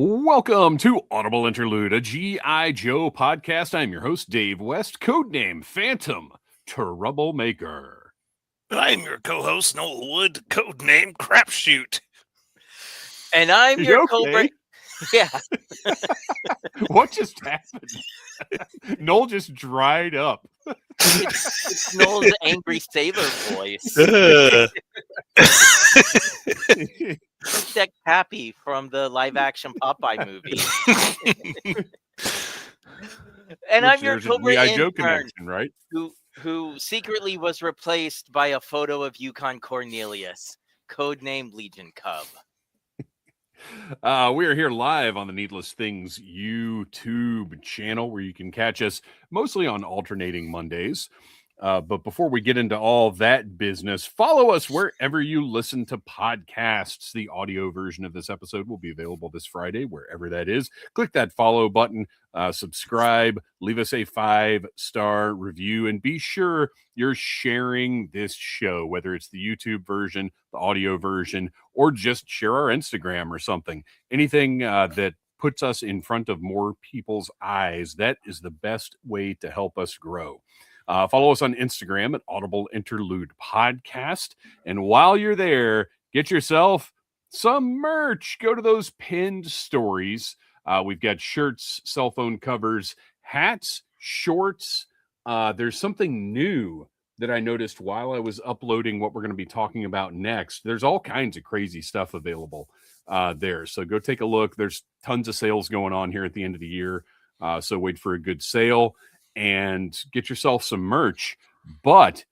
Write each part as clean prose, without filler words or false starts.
Welcome to Audible Interlude, a G.I. Joe podcast. I'm your host, Dave West, codename Phantom Troublemaker. I'm your co-host, Noel Wood, codename Crapshoot. And I'm your okay? Yeah. What just happened? Noel just dried up. It's Noel's angry sailor voice. It's that Cappy from the live-action Popeye movie. And I'm your Cobra G.I. Joe intern, connection, right? who secretly was replaced by a photo of Yukon Cornelius, codename Legion Cub. We are here live on the Needless Things YouTube channel, where you can catch us mostly on alternating Mondays. But before we get into all that business, follow us wherever you listen to podcasts. The audio version of this episode will be available this Friday, wherever that is. Click that follow button, subscribe, leave us a 5-star review, and be sure you're sharing this show, whether it's the YouTube version, the audio version, or just share our Instagram or something. Anything that puts us in front of more people's eyes, that is the best way to help us grow. Follow us on Instagram at Audible Interlude Podcast. And while you're there, get yourself some merch. Go to those pinned stories. We've got shirts, cell phone covers, hats, shorts. There's something new that I noticed while I was uploading what we're going to be talking about next. There's all kinds of crazy stuff available there. So go take a look. There's tons of sales going on here at the end of the year. So wait for a good sale and get yourself some merch. But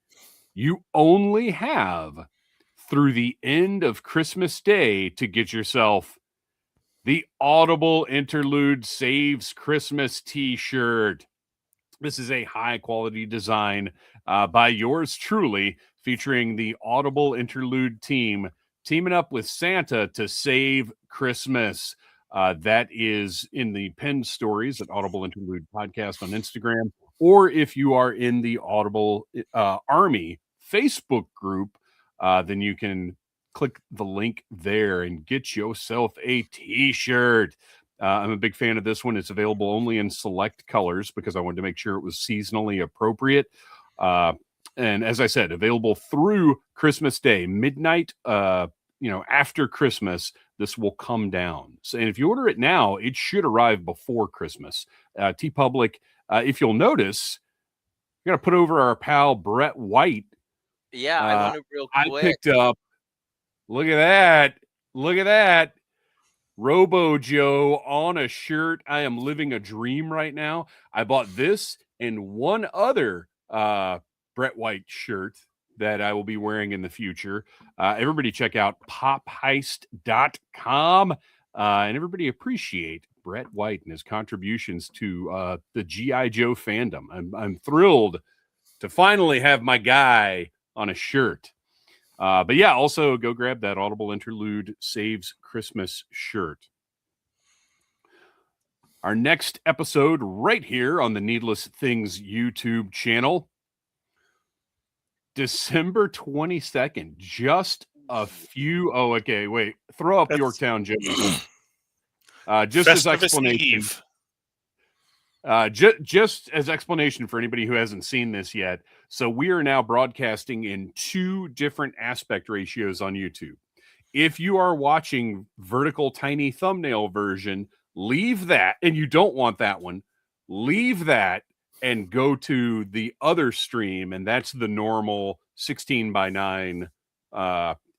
you only have through the end of Christmas Day to get yourself the Audible Interlude Saves Christmas t-shirt. This is a high quality design by yours truly, featuring the Audible Interlude team teaming up with Santa to save Christmas. That is in the pinned stories at Audible Interlude Podcast on Instagram, or if you are in the Audible Army Facebook group, then you can click the link there and get yourself a t-shirt. I'm a big fan of this one. It's available only in select colors because I wanted to make sure it was seasonally appropriate. And as I said, available through Christmas Day, midnight, after Christmas, this will come down. So, and if you order it now, it should arrive before Christmas. TeePublic, if you'll notice, I'm going to put over our pal Brett White. Yeah, I want to real quick. I picked up, look at that. Robo Joe on a shirt. I am living a dream right now. I bought this and one other Brett White shirt that I will be wearing in the future. Everybody check out popheist.com and everybody appreciate Brett White and his contributions to the G.I. Joe fandom. I'm thrilled to finally have my guy on a shirt. But yeah, also go grab that Audible Interlude Saves Christmas shirt. Our next episode right here on the Needless Things YouTube channel, December 22nd, just a few. Oh, okay. Wait, throw up Yorktown Joe. Just as explanation. Just as explanation for anybody who hasn't seen this yet. So we are now broadcasting in 2 different aspect ratios on YouTube. If you are watching vertical tiny thumbnail version, leave that, and you don't want that one, leave that and go to the other stream, and that's the normal 16:9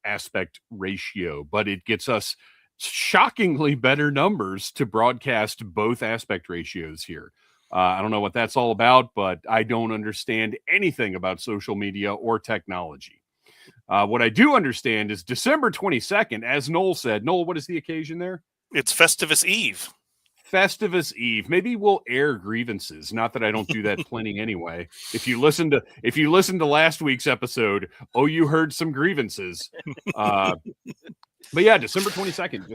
aspect ratio. But it gets us shockingly better numbers to broadcast both aspect ratios here. I don't know what that's all about, but I don't understand anything about social media or technology. What I do understand is December 22nd, as Noel said. Noel, what is the occasion there? It's Festivus Eve. Festivus Eve. Maybe we'll air grievances. Not that I don't do that plenty anyway. If you listen to last week's episode, you heard some grievances. But yeah, December 22nd,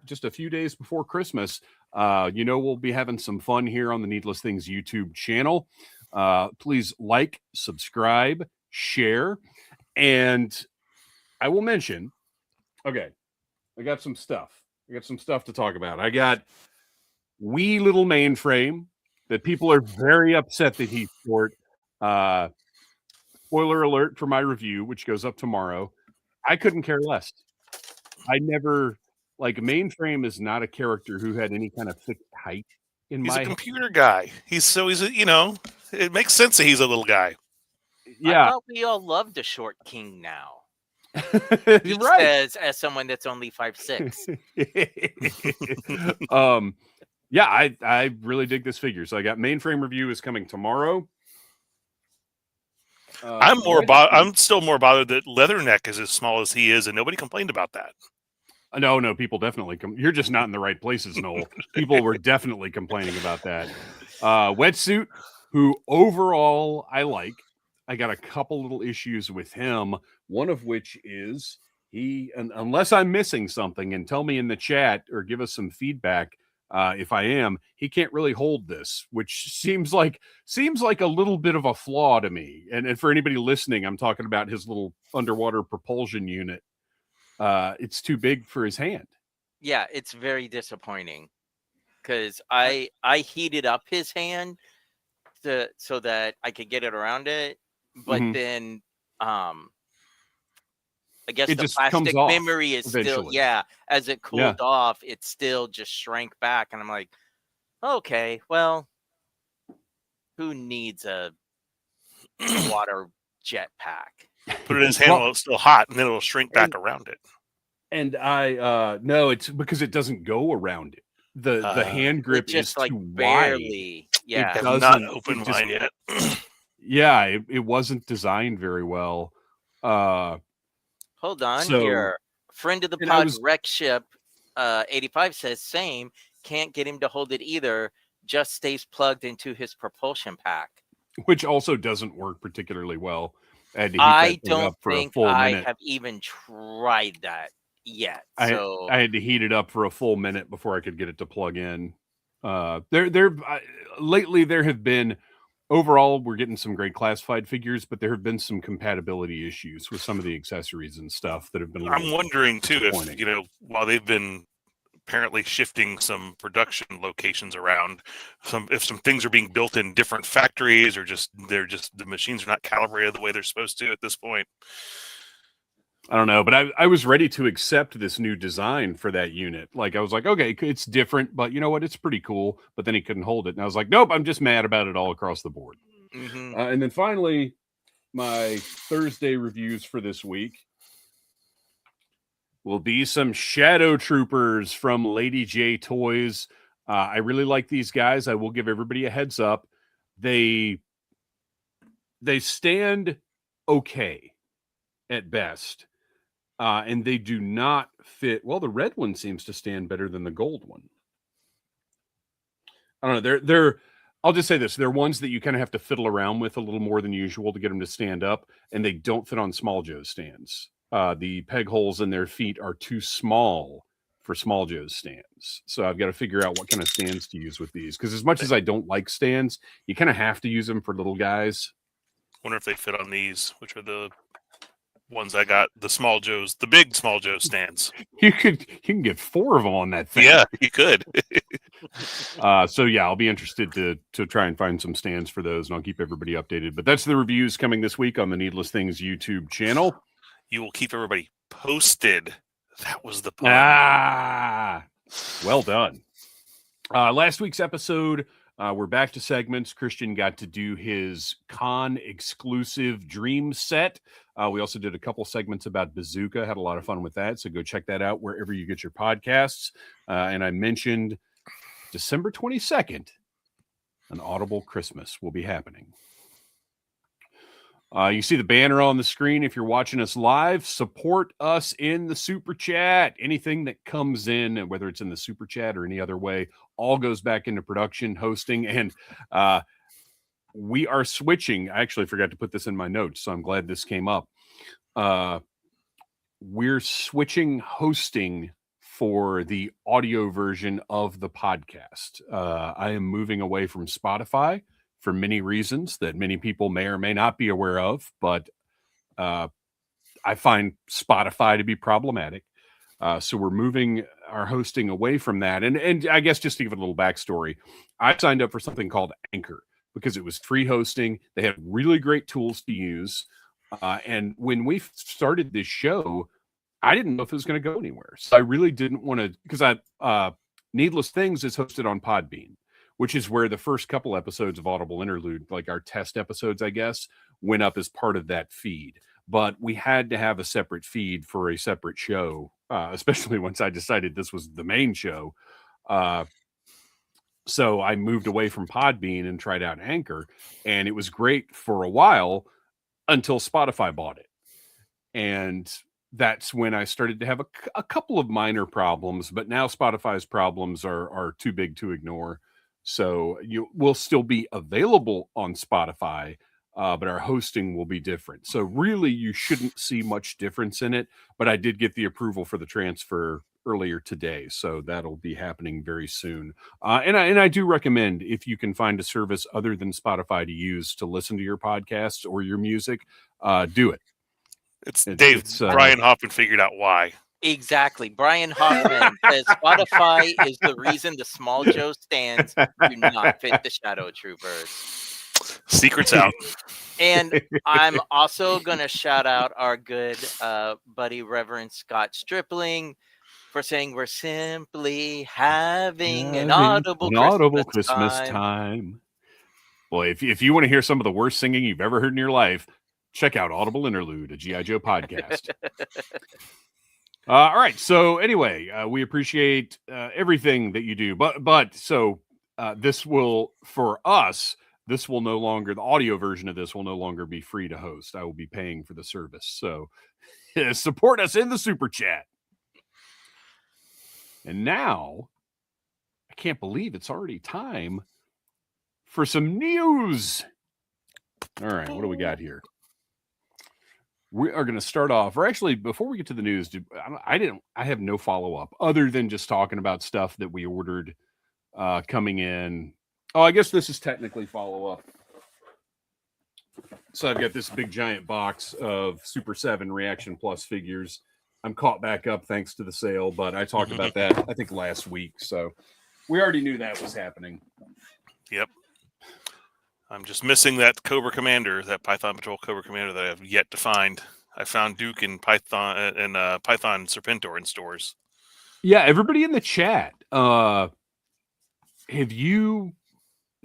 just a few days before Christmas. We'll be having some fun here on the Needless Things YouTube channel. Please like, subscribe, share, and I will mention. Okay, I got some stuff. I got some stuff to talk about. I got wee little mainframe that people are very upset that he's short. Spoiler alert for my review, which goes up tomorrow. I couldn't care less. I never mainframe is not a character who had any kind of fixed height in He's my a head. computer guy. It makes sense that he's a little guy. I Yeah, thought we all loved the short king now. He right. says, as someone that's only 5'6". Yeah, I really dig this figure. So I got mainframe review is coming tomorrow. I'm still more bothered that Leatherneck is as small as he is, and nobody complained about that. No, people definitely you're just not in the right places, Noel. People were definitely complaining about that. Wetsuit, who overall I like. I got a couple little issues with him. One of which is unless I'm missing something, and tell me in the chat or give us some feedback if I am, he can't really hold this, which seems like a little bit of a flaw to me. And for anybody listening, I'm talking about his little underwater propulsion unit. It's too big for his hand. Yeah, it's very disappointing because I heated up his hand so that I could get it around it, but then I guess It the just comes plastic off memory is eventually. still as it cooled off, it still just shrank back, and I'm like, okay, well, who needs a water jetpack? Put it in his hand while it's still hot, and then it'll shrink back around it. And I no, it's because it doesn't go around it. The hand grip just is like too barely. wide. Yeah, I have not opened mine yet. Yeah, it wasn't designed very well. Hold on here. Friend of the pod, Rexship 85 says same. Can't get him to hold it either. Just stays plugged into his propulsion pack, which also doesn't work particularly well. I don't think I have even tried that yet. I had to heat it up for a full minute before I could get it to plug in. Lately there have been, overall, we're getting some great classified figures, but there have been some compatibility issues with some of the accessories and stuff that have been. I'm wondering too if while they've been apparently shifting some production locations around, if some things are being built in different factories, or the machines are not calibrated the way they're supposed to at this point. I don't know, but I was ready to accept this new design for that unit. Like, I was like, okay, it's different, but you know what? It's pretty cool. But then he couldn't hold it. And I was like, nope, I'm just mad about it all across the board. And then finally, my Thursday reviews for this week will be some Shadow Troopers from Lady J Toys. I really like these guys. I will give everybody a heads up. They stand okay at best. And they do not fit. Well, the red one seems to stand better than the gold one. I don't know. They're I'll just say this. They're ones that you kind of have to fiddle around with a little more than usual to get them to stand up, and they don't fit on Small Joe's stands. The peg holes in their feet are too small for Small Joe's stands. So I've got to figure out what kind of stands to use with these. Because as much as I don't like stands, you kind of have to use them for little guys. Wonder if they fit on these, which are the ones I got, the big Small Joe stands. You can get 4 of them on that thing. Yeah, you could. So yeah, I'll be interested to try and find some stands for those, and I'll keep everybody updated. But that's the reviews coming this week on the Needless Things YouTube channel. You will keep everybody posted. That was the pun. Well done. Last week's episode, we're back to segments. Kristian got to do his con exclusive dream set. We also did a couple segments about Bazooka. Had a lot of fun with that. So go check that out wherever you get your podcasts. And I mentioned December 22nd, an Audible Christmas will be happening. You see the banner on the screen. If you're watching us live, support us in the super chat. Anything that comes in, whether it's in the super chat or any other way, all goes back into production, hosting, and we are switching. I actually forgot to put this in my notes, so I'm glad this came up. We're switching hosting for the audio version of the podcast. I am moving away from Spotify for many reasons that many people may or may not be aware of, but I find Spotify to be problematic. So we're moving our hosting away from that. And I guess just to give it a little backstory, I signed up for something called Anchor because it was free hosting. They had really great tools to use. And when we started this show, I didn't know if it was going to go anywhere. So I really didn't want to, because Needless Things is hosted on Podbean, which is where the first couple episodes of Audible Interlude, like our test episodes, I guess, went up as part of that feed. But we had to have a separate feed for a separate show, especially once I decided this was the main show. So I moved away from Podbean and tried out Anchor, and it was great for a while until Spotify bought it. And that's when I started to have a couple of minor problems, but now Spotify's problems are too big to ignore. So you will still be available on Spotify, but our hosting will be different. So really, you shouldn't see much difference in it. But I did get the approval for the transfer earlier today, so that'll be happening very soon. And I do recommend, if you can find a service other than Spotify to use to listen to your podcasts or your music, do it. It's Dave. Brian Hoffman figured out why. Exactly. Brian Hoffman says Spotify is the reason the Small Joe stands do not fit the Shadow Troopers. Secrets out. And I'm also going to shout out our good buddy, Reverend Scott Stripling, for saying we're simply having an audible Christmas time. Boy, if you want to hear some of the worst singing you've ever heard in your life, check out Audible Interlude, a G.I. Joe podcast. All right. So anyway, we appreciate everything that you do. But so this will, for us, this will no longer, the audio version of this will no longer be free to host. I will be paying for the service. So support us in the super chat. And now, I can't believe it's already time for some news. All right. What do we got here? We are going to start off, or actually, before we get to the news, I have no follow-up other than just talking about stuff that we ordered coming in. Oh, I guess this is technically follow-up. So I've got this big giant box of Super 7 Reaction Plus figures. I'm caught back up thanks to the sale, but I talked about that, I think, last week. So we already knew that was happening. Yep. I'm just missing that Cobra Commander, that Python Patrol Cobra Commander that I have yet to find. I found Duke and Python Serpentor in stores. Yeah, everybody in the chat, have you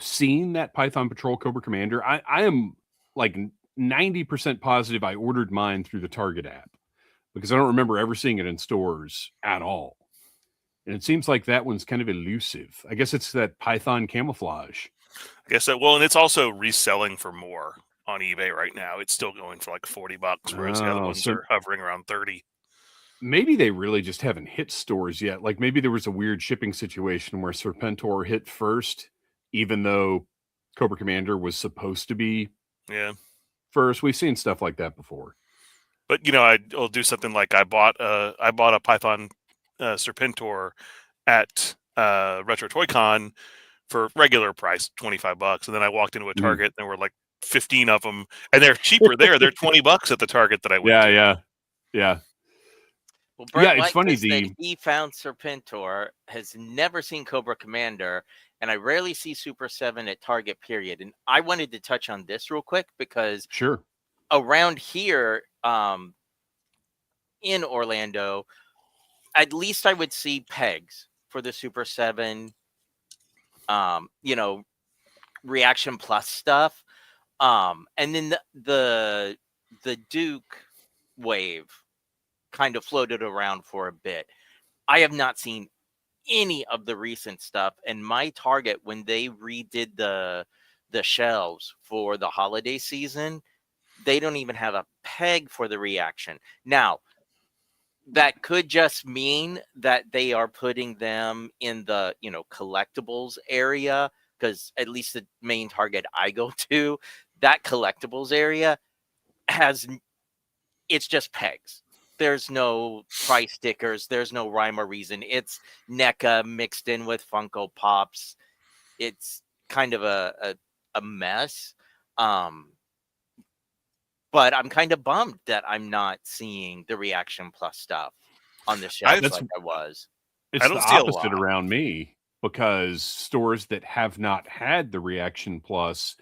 seen that Python Patrol Cobra Commander? I am like 90% positive I ordered mine through the Target app because I don't remember ever seeing it in stores at all. And it seems like that one's kind of elusive. I guess it's that Python camouflage. I guess that, well, and it's also reselling for more on eBay right now. It's still going for like $40, whereas the other ones are hovering around 30. Maybe they really just haven't hit stores yet. Like maybe there was a weird shipping situation where Serpentor hit first, even though Cobra Commander was supposed to be first. We've seen stuff like that before. But you know, I'll do something like I bought a Python Serpentor at Retro Toy Con for regular price, $25, and then I walked into a Target and there were like 15 of them, and they're cheaper there. They're $20 at the Target that I went to. Yeah. Well, Brett it's funny. He found Serpentor, has never seen Cobra Commander, and I rarely see Super 7 at Target, period. And I wanted to touch on this real quick because around here in Orlando, at least I would see pegs for the Super 7 Reaction Plus stuff. And then the Duke wave kind of floated around for a bit. I have not seen any of the recent stuff. And my Target, when they redid the shelves for the holiday season, they don't even have a peg for the Reaction. Now, that could just mean that they are putting them in the, collectibles area, because at least the main Target I go to, that collectibles area it's just pegs. There's no price stickers. There's no rhyme or reason. It's NECA mixed in with Funko Pops. It's kind of a mess. But I'm kind of bummed that I'm not seeing the Reaction Plus stuff. on the shelves That's like I was. It's I the don't see a opposite lot. around me because stores that have not had the Reaction Plus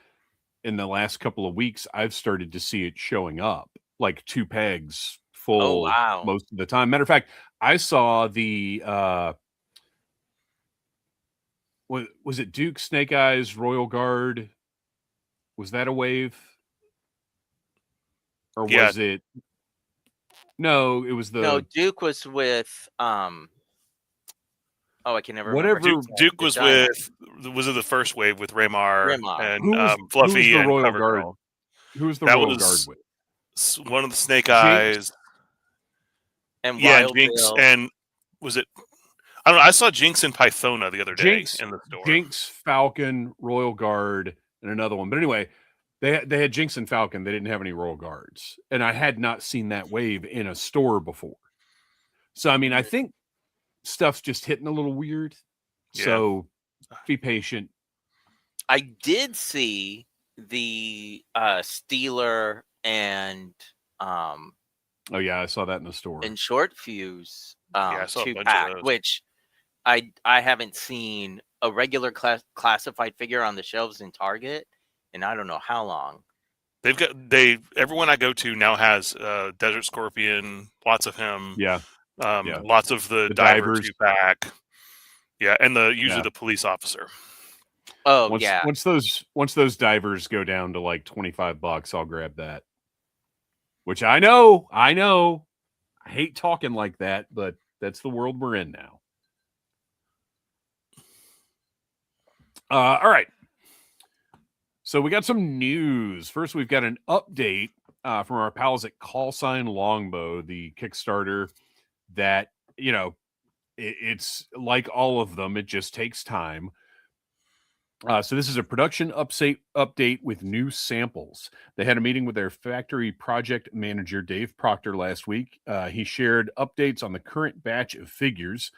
in the last couple of weeks, I've started to see it showing up like 2 pegs Oh full wow. most of the time. Matter of fact, I saw the was it Duke Snake Eyes Royal Guard? Was that a wave? Or Yeah. was it No, it was No, the Duke was with oh, I can never remember. whatever Duke The was diamond. was it the first wave with Raymar Rimar. and who was Fluffy the and Royal Clever Guard? Girl. Who was the That Royal Guard was with? one of the Snake Jinx? Eyes. And Yeah, Wild Jinx. Bill. And was it? I don't know. I saw Jinx and Pythona the other day Jinx, in the store. Jinx, Falcon, Royal Guard, and another one. But anyway, they had Jinx and Falcon. They didn't have any Royal Guards, and I had not seen that wave in a store before. So I mean, I think stuff's just hitting a little weird. Yeah. So be patient. I did see the Steeler and Oh yeah, I saw that in the store. and Short Fuse I saw a bunch of 2-pack, those. which I haven't seen a regular classified figure on the shelves in Target, and I don't know how long. Everyone I go to now has Desert Scorpion, lots of him. Yeah. Lots of the diver divers. 2-pack. Yeah, and usually the police officer. Oh yeah. Once those divers go down to like $25, I'll grab that. Which I know. I hate talking like that, but that's the world we're in now. All right. So we got some news. First, we've got an update from our pals at Call Sign Longbow, the Kickstarter that, it's like all of them. It just takes time. So this is a production update with new samples. They had a meeting with their factory project manager, Dave Proctor, last week. He shared updates on the current batch of figures.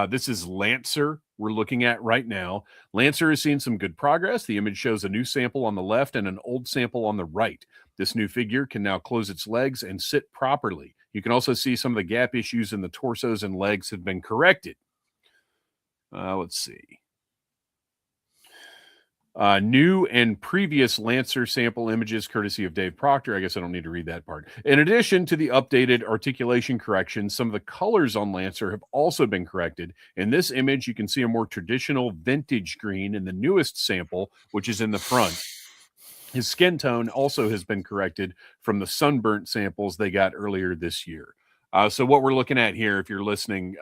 This is Lancer we're looking at right now. Lancer has seen some good progress. The image shows a new sample on the left and an old sample on the right. This new figure can now close its legs and sit properly. You can also see some of the gap issues in the torsos and legs have been corrected. Let's see. New and previous Lancer sample images courtesy of Dave Proctor. I guess I don't need to read that part. In addition to the updated articulation corrections, some of the colors on Lancer have also been corrected. In this image, you can see a more traditional vintage green in the newest sample, which is in the front. His skin tone also has been corrected from the sunburnt samples they got earlier this year. So what we're looking at here, if you're listening,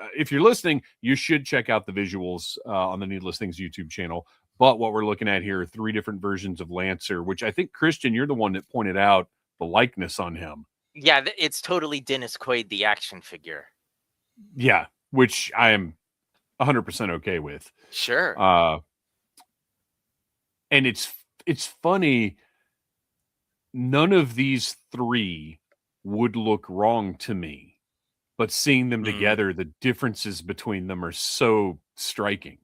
you should check out the visuals on the Needless Things YouTube channel. But what we're looking at here are 3 different versions of Lancer, which I think, Kristian, you're the one that pointed out the likeness on him. Yeah, it's totally Dennis Quaid, the action figure. Yeah, which I am 100% okay with. Sure. And it's funny. None of these 3 would look wrong to me, but seeing them together, the differences between them are so striking.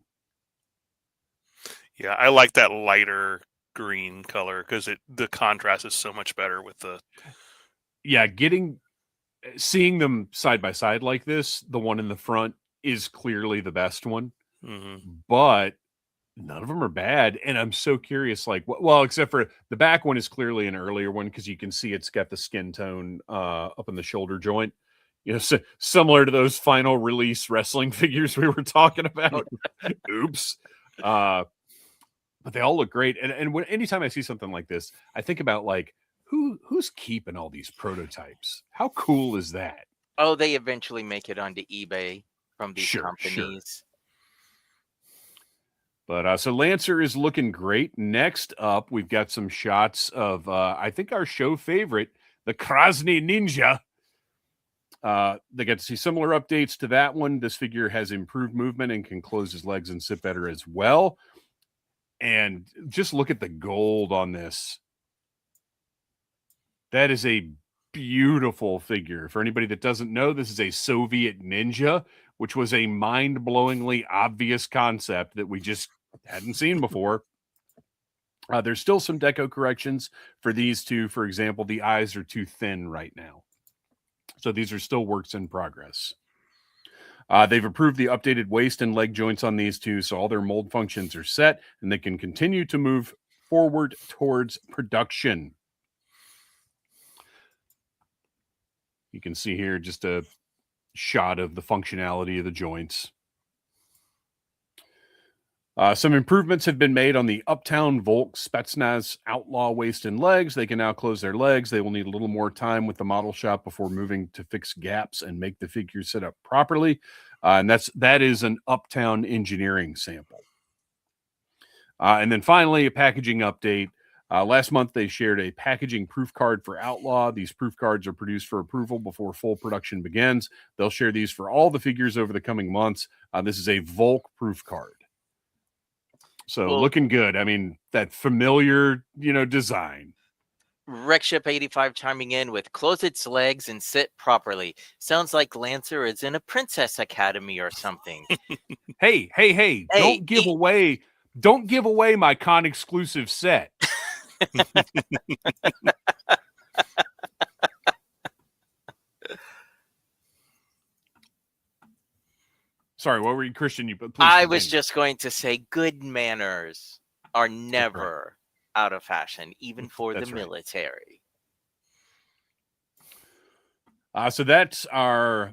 Yeah, I like that lighter green color because the contrast is so much better with the. Yeah, seeing them side by side like this, the one in the front is clearly the best one, but none of them are bad. And I'm so curious, except for the back one is clearly an earlier one because you can see it's got the skin tone up in the shoulder joint. Similar to those final release wrestling figures we were talking about. Oops. But they all look great. And anytime I see something like this, I think about who's keeping all these prototypes? How cool is that? Oh, they eventually make it onto eBay from these companies. Sure. But so Lancer is looking great. Next up, we've got some shots of I think our show favorite, the Krasny Ninja. They get to see similar updates to that one. This figure has improved movement and can close his legs and sit better as well. And just look at the gold on this. That is a beautiful figure. For anybody that doesn't know, this is a Soviet Ninja, which was a mind-blowingly obvious concept that we just hadn't seen before. There's still some deco corrections for these 2. For example, the eyes are too thin right now. So these are still works in progress. They've approved the updated waist and leg joints on these two, so all their mold functions are set, and they can continue to move forward towards production. You can see here just a shot of the functionality of the joints. Some improvements have been made on the Uptown Volk Spetsnaz Outlaw waist and legs. They can now close their legs. They will need a little more time with the model shop before moving to fix gaps and make the figure sit up properly. And that is an Uptown engineering sample. And then finally, a packaging update. Last month, they shared a packaging proof card for Outlaw. These proof cards are produced for approval before full production begins. They'll share these for all the figures over the coming months. This is a Volk proof card. So looking good. I mean, that familiar, design. Wreckship85 chiming in with close its legs and sit properly. Sounds like Lancer is in a princess academy or something. Hey, don't give away my con exclusive set. Sorry, what were you, Kristian? I was just going to say good manners are never out of fashion, even for the military. So that's our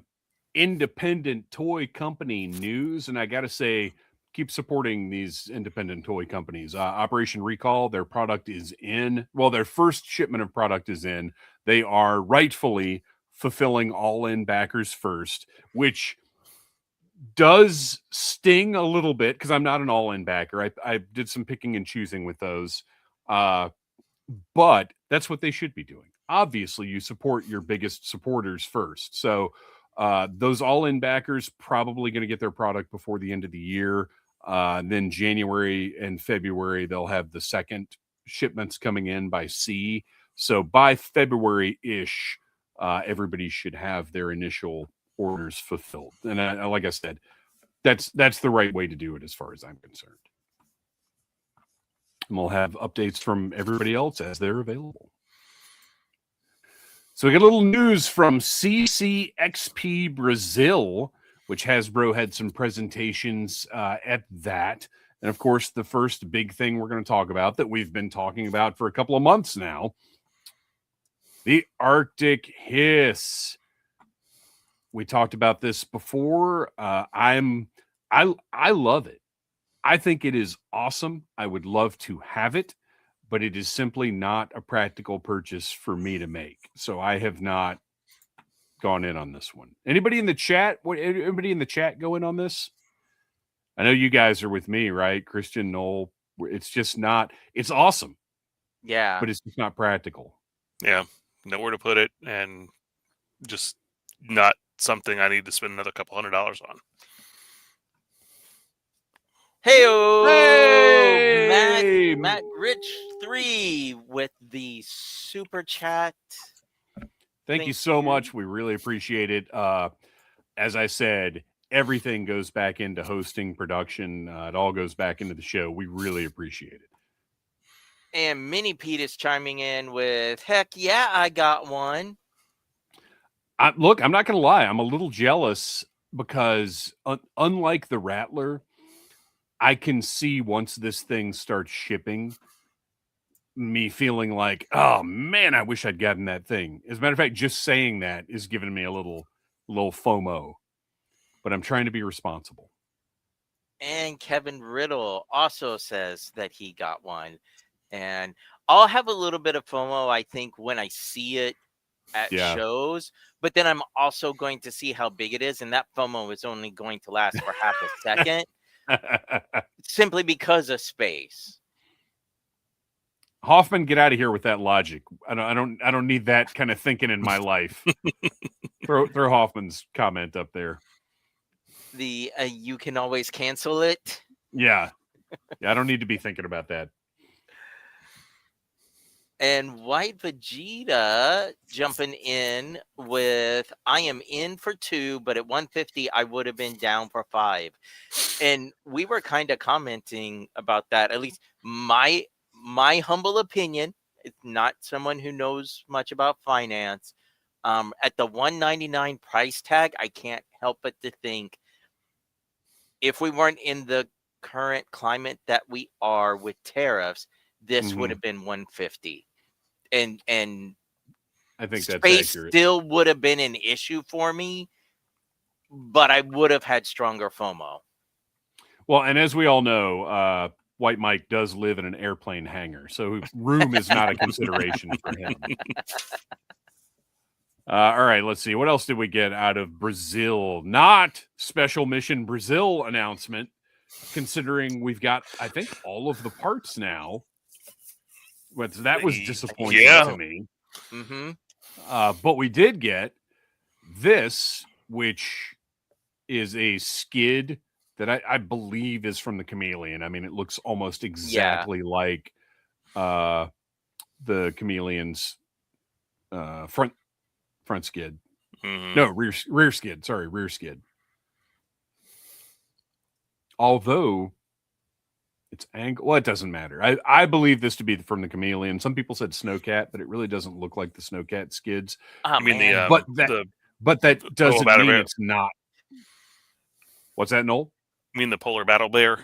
independent toy company news. And I got to say, keep supporting these independent toy companies. Operation Recall, their product is in. Well, their first shipment of product is in. They are rightfully fulfilling all-in backers first, which does sting a little bit because I'm not an all-in backer. I did some picking and choosing with those. But that's what they should be doing. Obviously, you support your biggest supporters first. So those all-in backers probably going to get their product before the end of the year. Then January and February, they'll have the second shipments coming in by sea. So by February-ish, everybody should have their initial orders fulfilled. And like I said, that's the right way to do it as far as I'm concerned. And we'll have updates from everybody else as they're available. So we got a little news from CCXP Brazil, which Hasbro had some presentations at that. And of course, the first big thing we're going to talk about that we've been talking about for a couple of months now, the Arctic Hiss. We talked about this before. I love it. I think it is awesome. I would love to have it, but it is simply not a practical purchase for me to make. So I have not gone in on this one. Anybody in the chat? Anybody in the chat go in on this? I know you guys are with me, right? Kristian, Noel. It's just not. It's awesome. Yeah, but it's just not practical. Yeah, nowhere to put it, and just not something I need to spend another couple $100 on. Hey, Matt Rich 3 with the super chat. Thank you so much. We really appreciate it. As I said, everything goes back into hosting, production. It all goes back into the show. We really appreciate it. And Mini Pete is chiming in with, heck yeah, I got one. Look, I'm not going to lie. I'm a little jealous because unlike the Rattler, I can see once this thing starts shipping, me feeling like, oh man, I wish I'd gotten that thing. As a matter of fact, just saying that is giving me a little FOMO, but I'm trying to be responsible. And Kevin Riddle also says that he got one. And I'll have a little bit of FOMO, I think, when I see it at shows, but then I'm also going to see how big it is. And that FOMO is only going to last for half a second. Simply because of space. Hoffman, get out of here with that logic. I don't need that kind of thinking in my life. throw Hoffman's comment up there. The you can always cancel it. Yeah, I don't need to be thinking about that. And White Vegeta jumping in with, I am in for 2, but at 150, I would have been down for 5. And we were kind of commenting about that. At least my humble opinion, it's not someone who knows much about finance. At the $199 price tag, I can't help but to think if we weren't in the current climate that we are with tariffs, this would have been 150, and I think that's space accurate. still would have been an issue for me, but I would have had stronger FOMO. Well, and as we all know, White Mike does live in an airplane hangar, so room is not a consideration for him. All right, let's see. What else did we get out of Brazil? Not Special Mission Brazil announcement, considering we've got, I think, all of the parts now. But that was disappointing to me. But we did get this, which is a skid that I believe is from the Chameleon. I mean, it looks almost exactly like the Chameleon's front skid. No, rear skid. Sorry, rear skid. Although it's angle, well, it doesn't matter. I believe this to be from the Chameleon. Some people said Snowcat, but it really doesn't look like the Snowcat skids. I mean, but that doesn't mean it's not. What's that, Noel? You mean the Polar Battle Bear?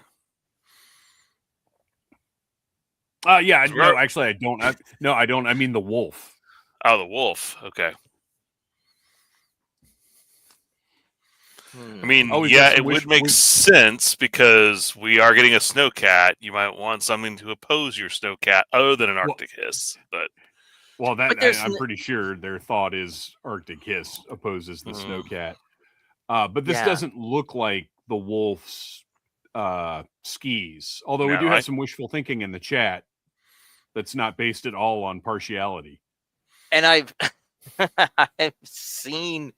Yeah, no, actually, I don't. I don't. I mean the wolf. Oh, the wolf. Okay. I mean, it would make sense because we are getting a Snowcat. You might want something to oppose your Snowcat other than an Arctic Hiss. I'm pretty sure their thought is Arctic Hiss opposes the Snowcat. But this doesn't look like the wolf's skis. Although we do have some wishful thinking in the chat that's not based at all on partiality. And I've seen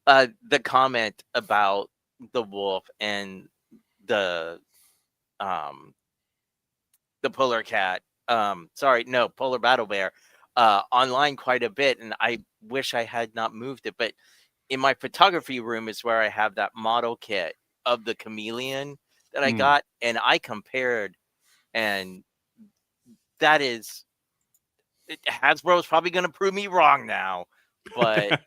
the comment about the wolf and the polar cat. Polar battle bear online quite a bit, and I wish I had not moved it. But in my photography room is where I have that model kit of the Chameleon that I got, and I compared, and that is, Hasbro's probably going to prove me wrong now, but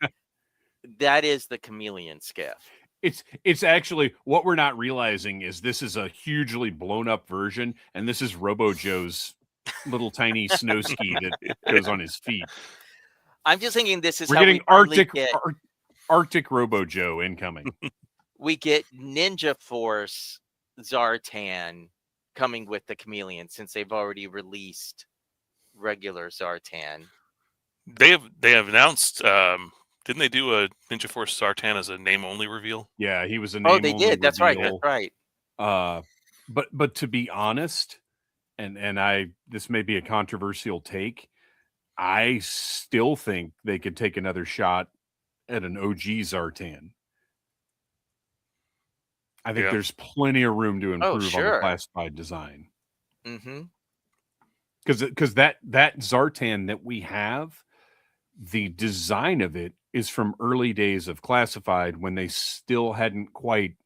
that is the Chameleon skiff. It's actually, what we're not realizing is this is a hugely blown up version, and this is Robo Joe's little tiny snow ski that goes on his feet. I'm just thinking this is we're getting Arctic Robo Joe incoming. We get Ninja Force Zartan coming with the Chameleon, since they've already released regular Zartan. They have announced. Didn't they do a Ninja Force Zartan as a name only reveal? Yeah, he was a name only reveal. Oh, they did. That's right. That's right. But to be honest, and this may be a controversial take, I still think they could take another shot at an OG Zartan. I think there's plenty of room to improve on the classified design. Because that Zartan that we have, the design of it is from early days of classified, when they still hadn't quite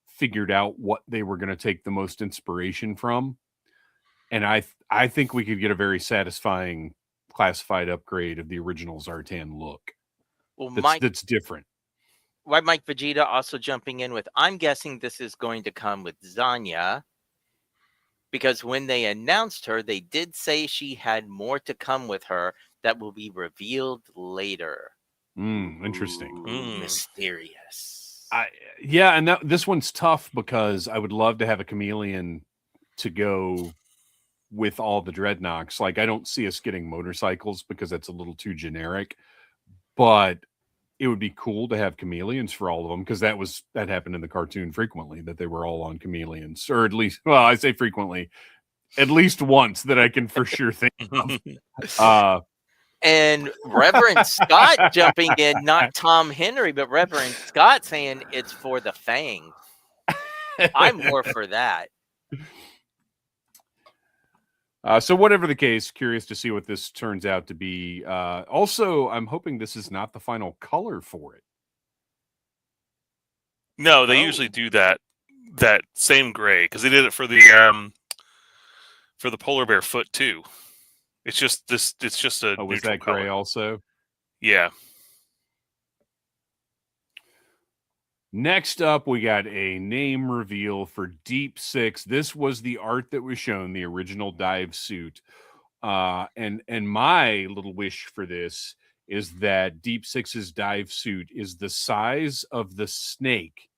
figured out what they were going to take the most inspiration from. And I think we could get a very satisfying classified upgrade of the original Zartan look. Well, that's different. Right, Mike Vegeta also jumping in with, I'm guessing this is going to come with Zanya, because when they announced her, they did say she had more to come with her that will be revealed later. Interesting. Mysterious. And this one's tough because I would love to have a Chameleon to go with all the Dreadnoks. Like, I don't see us getting motorcycles because that's a little too generic, but it would be cool to have Chameleons for all of them, because that happened in the cartoon frequently, that they were all on Chameleons, or at least, well, I say frequently, at least once that I can for sure think of. And Reverend Scott jumping in, not Tom Henry, but Reverend Scott saying it's for the Fang. I'm more for that. So whatever the case, curious to see what this turns out to be. Also, I'm hoping this is not the final color for it. No, they usually do that same gray, because they did it for the polar bear foot too. It's just this. It's just a. Oh, was that gray also? Yeah. Next up, we got a name reveal for Deep Six. This was the art that was shown, the original dive suit. And my little wish for this is that Deep Six's dive suit is the size of the snake,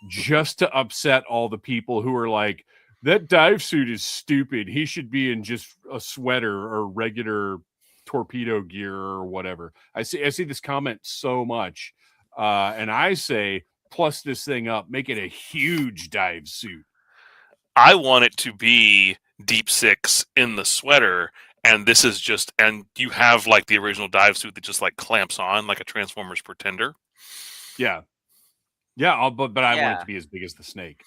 just to upset all the people who are like, that dive suit is stupid. He should be in just a sweater or regular torpedo gear or whatever. I see this comment so much. And I say, plus this thing up, make it a huge dive suit. I want it to be Deep Six in the sweater, and this is just, and you have like the original dive suit that just like clamps on like a Transformers Pretender. Yeah. Yeah, but I want it to be as big as the snake.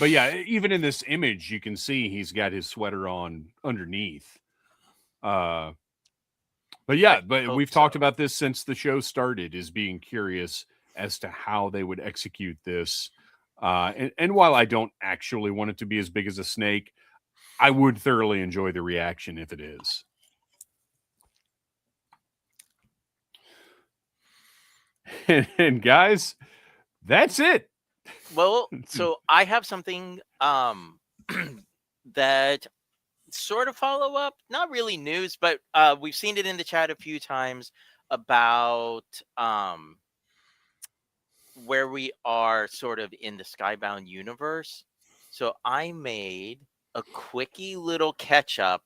But yeah, even in this image, you can see he's got his sweater on underneath. But yeah, we've talked about this since the show started, is being curious as to how they would execute this. And while I don't actually want it to be as big as a snake, I would thoroughly enjoy the reaction if it is. And guys, that's it. Well, so I have something that sort of follow up, not really news, but we've seen it in the chat a few times about where we are sort of in the Skybound universe. So I made a quickie little catch up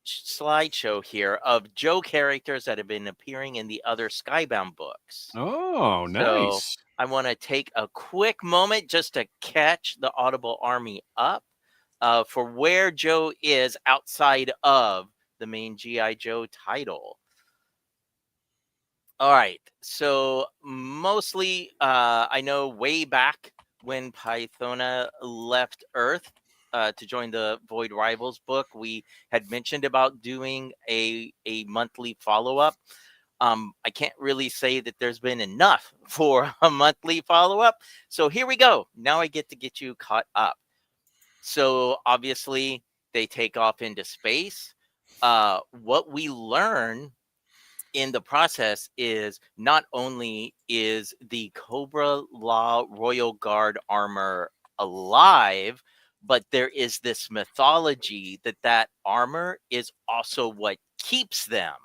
slideshow here of Joe characters that have been appearing in the other Skybound books. Oh, nice. So I want to take a quick moment just to catch the Audible Army up for where Joe is outside of the main G.I. Joe title. All right. So mostly, I know way back when Pythona left Earth to join the Void Rivals book, we had mentioned about doing a monthly follow-up. I can't really say that there's been enough for a monthly follow-up. So here we go. Now I get to get you caught up. So obviously they take off into space. What we learn in the process is not only is the Cobra Law Royal Guard armor alive, but there is this mythology that armor is also what keeps them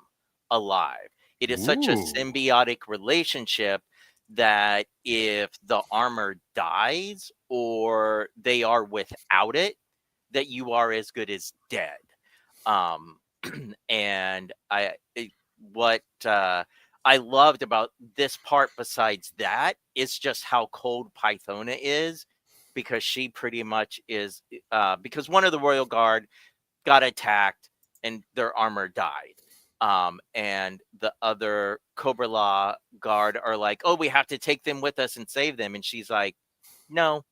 alive. It is such a symbiotic relationship that if the armor dies or they are without it, that you are as good as dead. And what I loved about this part besides that is just how cold Pythona is, because she pretty much is because one of the Royal Guard got attacked and their armor died. And the other Cobra Law Guard are like, oh, we have to take them with us and save them. And she's like, no,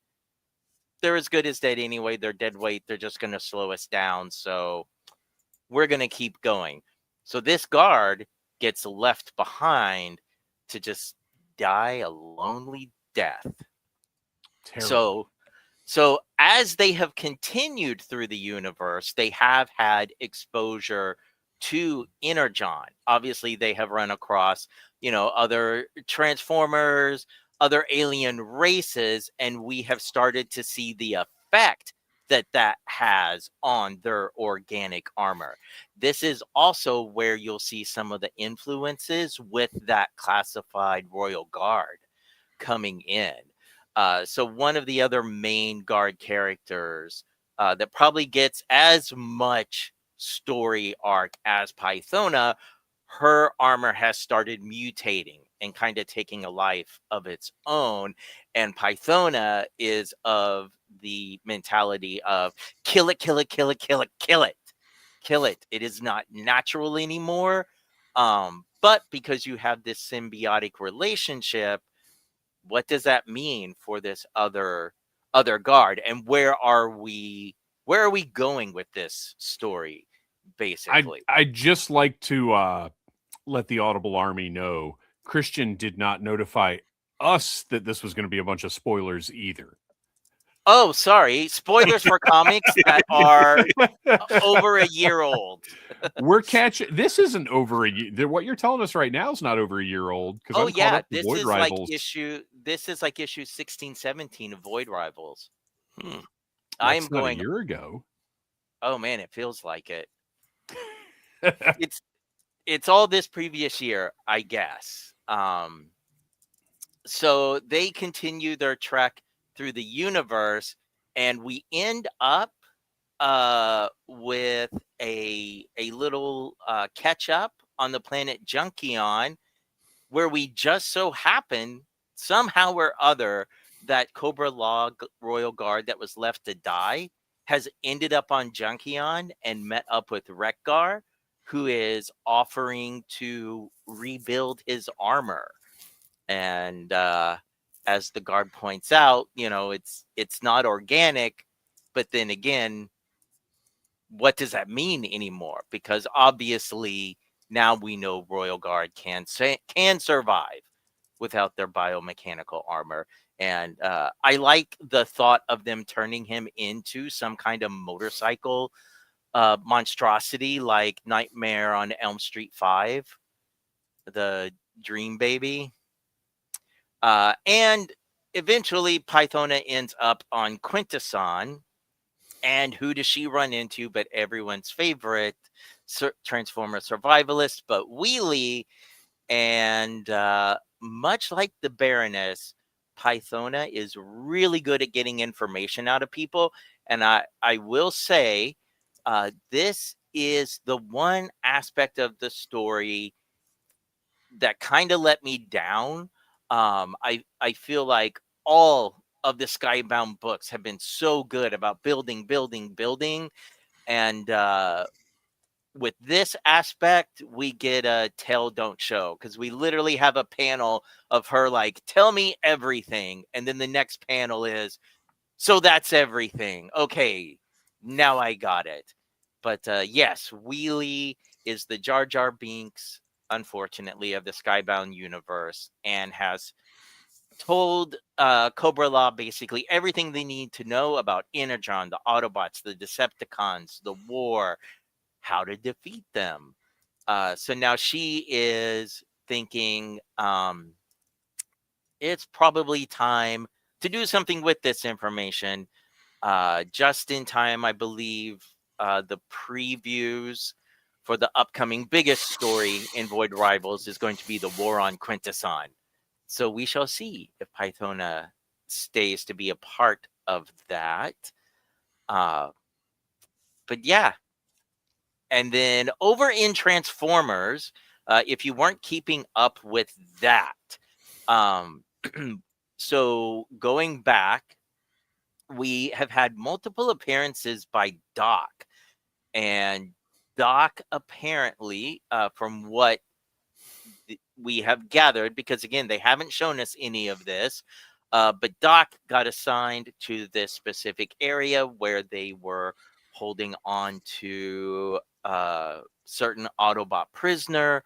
they're as good as dead anyway. They're dead weight. They're just going to slow us down. So we're going to keep going. So this guard gets left behind to just die a lonely death. Terrible. So as they have continued through the universe, they have had exposure to Energon. Obviously, they have run across, other Transformers, other alien races, and we have started to see the effect that has on their organic armor. This is also where you'll see some of the influences with that classified Royal Guard coming in. So one of the other main Guard characters that probably gets as much story arc as Pythona, her armor has started mutating and kind of taking a life of its own. And Pythona is of the mentality of kill it, kill it, kill it, kill it, kill it, kill it. It is not natural anymore. But because you have this symbiotic relationship, what does that mean for this other guard? And where are we going with this story, basically? I'd just like to let the Audible Army know Kristian did not notify us that this was going to be a bunch of spoilers either. Oh, sorry. Spoilers for comics that are over a year old. We're catching. This isn't over a year. What you're telling us right now is not over a year old because Oh I'm caught yeah, up to Void Rivals. this is like issue 16, 17 of Void Rivals. Hmm. I'm That's not a going, year ago. oh man, it feels like it. It's all this previous year, I guess. So they continue their trek through the universe, and we end up with a little catch up on the planet Junkion, where we just so happen somehow or other that Cobra Law Royal Guard that was left to die has ended up on Junkion and met up with Rekgar, who is offering to rebuild his armor. And as the guard points out, it's not organic, but then again, what does that mean anymore? Because obviously now we know Royal Guard can survive without their biomechanical armor. And I like the thought of them turning him into some kind of motorcycle monstrosity like Nightmare on Elm Street 5, the Dream Baby. And eventually Pythona ends up on Quintesson. And who does she run into but everyone's favorite Transformer survivalist, but Wheelie. And much like the Baroness, Pythona is really good at getting information out of people. And I will say, this is the one aspect of the story that kind of let me down. I feel like all of the Skybound books have been so good about building, and with this aspect, we get a tell don't show, because we literally have a panel of her like, tell me everything, and then the next panel is, so that's everything. Okay, now I got it. But yes, Wheelie is the Jar Jar Binks, unfortunately, of the Skybound universe, and has told Cobra Law basically everything they need to know about Energon, the Autobots, the Decepticons, the war, how to defeat them. So now she is thinking it's probably time to do something with this information. Just in time, I believe the previews for the upcoming biggest story in Void Rivals is going to be the war on Quintesson. So we shall see if Pythona stays to be a part of that. But yeah. And then over in Transformers, if you weren't keeping up with that, um, so going back, we have had multiple appearances by Doc. And Doc apparently, from what we have gathered, because again, they haven't shown us any of this, but Doc got assigned to this specific area where they were holding on to certain Autobot prisoner,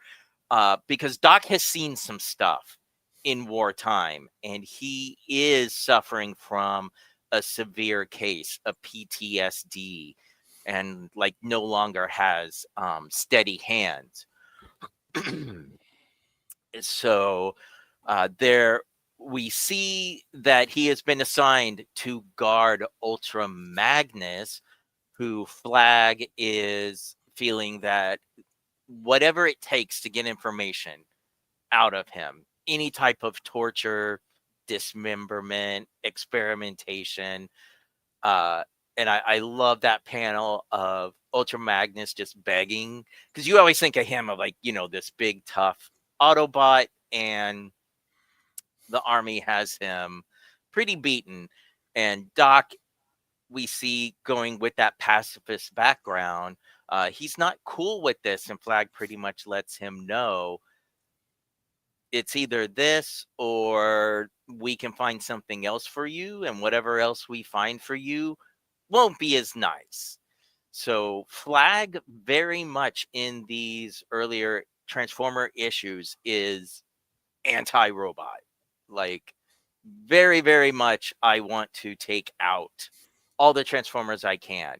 because Doc has seen some stuff in wartime, and he is suffering from a severe case of PTSD, and like no longer has steady hands. So there we see that he has been assigned to guard Ultra Magnus, who Flag is feeling that whatever it takes to get information out of him, any type of torture, dismemberment, experimentation. And I love that panel of Ultra Magnus just begging, because you always think of him of like, this big tough Autobot, and the army has him pretty beaten. And Doc, we see going with that pacifist background, he's not cool with this, and Flag pretty much lets him know it's either this or we can find something else for you, and whatever else we find for you won't be as nice. So Flag very much in these earlier Transformer issues is anti-robot. Like, very, very much I want to take out all the Transformers I can.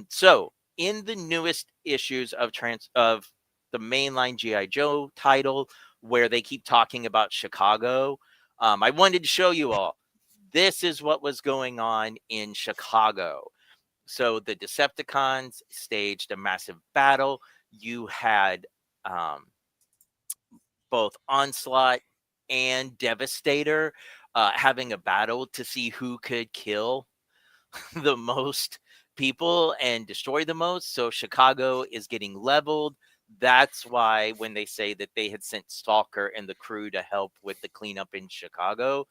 So in the newest issues of the mainline GI Joe title, where they keep talking about Chicago, I wanted to show you all. This is what was going on in Chicago. So the Decepticons staged a massive battle. You had both Onslaught and Devastator having a battle to see who could kill the most people and destroy the most. So Chicago is getting leveled. That's why when they say that they had sent Stalker and the crew to help with the cleanup in Chicago,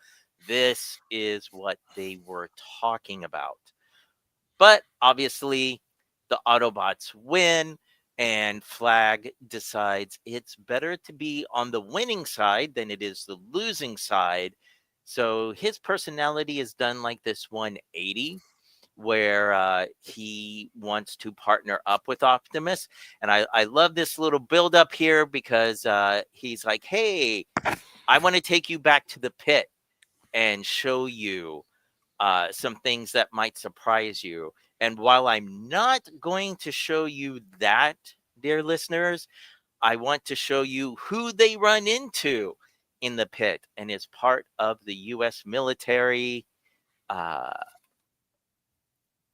this is what they were talking about. But obviously, the Autobots win, and Flag decides it's better to be on the winning side than it is the losing side. So his personality is done like this 180, where he wants to partner up with Optimus. And I love this little build up here because he's like, hey, I want to take you back to the pit and show you some things that might surprise you. And while I'm not going to show you that, dear listeners, I want to show you who they run into in the pit and is part of the U.S. military,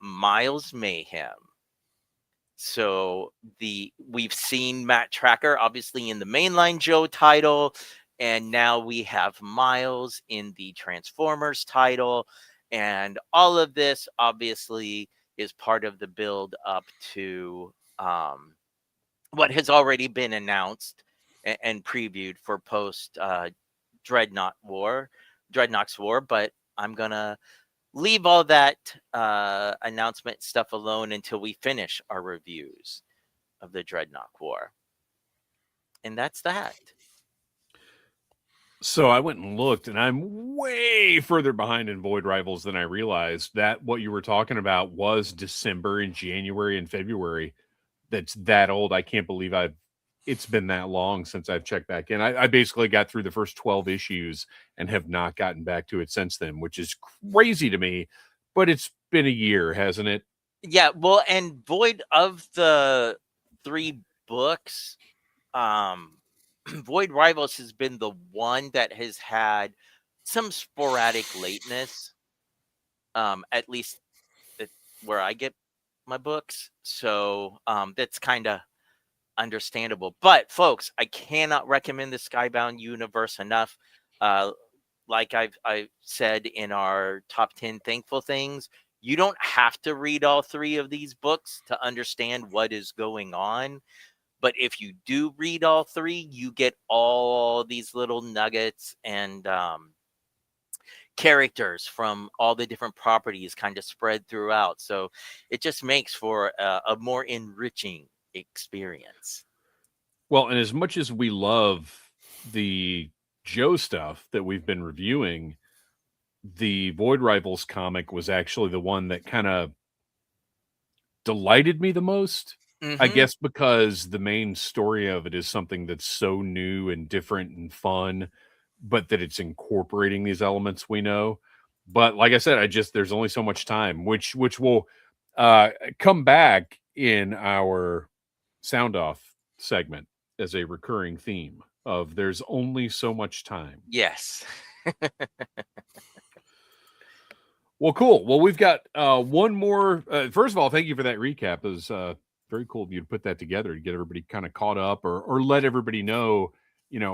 Miles Mayhem. So we've seen Matt Tracker obviously in the mainline Joe title, and now we have Miles in the Transformers title, and all of this obviously is part of the build up to what has already been announced and previewed for post Dreadnought's War. But I'm gonna leave all that announcement stuff alone until we finish our reviews of the Dreadnought War. And that's that. So I went and looked, and I'm way further behind in Void Rivals than I realized. That what you were talking about was December and January and February. That's that old. I can't believe it's been that long since I've checked back in. I basically got through the first 12 issues and have not gotten back to it since then, which is crazy to me, but it's been a year, hasn't it? Yeah, well, and Void, of the 3 books, Void Rivals has been the one that has had some sporadic lateness, at least where I get my books. So that's kind of understandable. But folks, I cannot recommend the Skybound universe enough. Like I've said in our top 10 thankful things, you don't have to read all 3 of these books to understand what is going on. But if you do read all 3, you get all these little nuggets and characters from all the different properties kind of spread throughout. So it just makes for a more enriching experience. Well, and as much as we love the Joe stuff that we've been reviewing, the Void Rivals comic was actually the one that kind of delighted me the most. I guess because the main story of it is something that's so new and different and fun, but that it's incorporating these elements we know. But like I said, there's only so much time, which will come back in our sound off segment as a recurring theme of there's only so much time. Yes. Well, cool. Well, we've got one more. First of all, thank you for that recap. It was very cool of you to put that together to get everybody kind of caught up or let everybody know,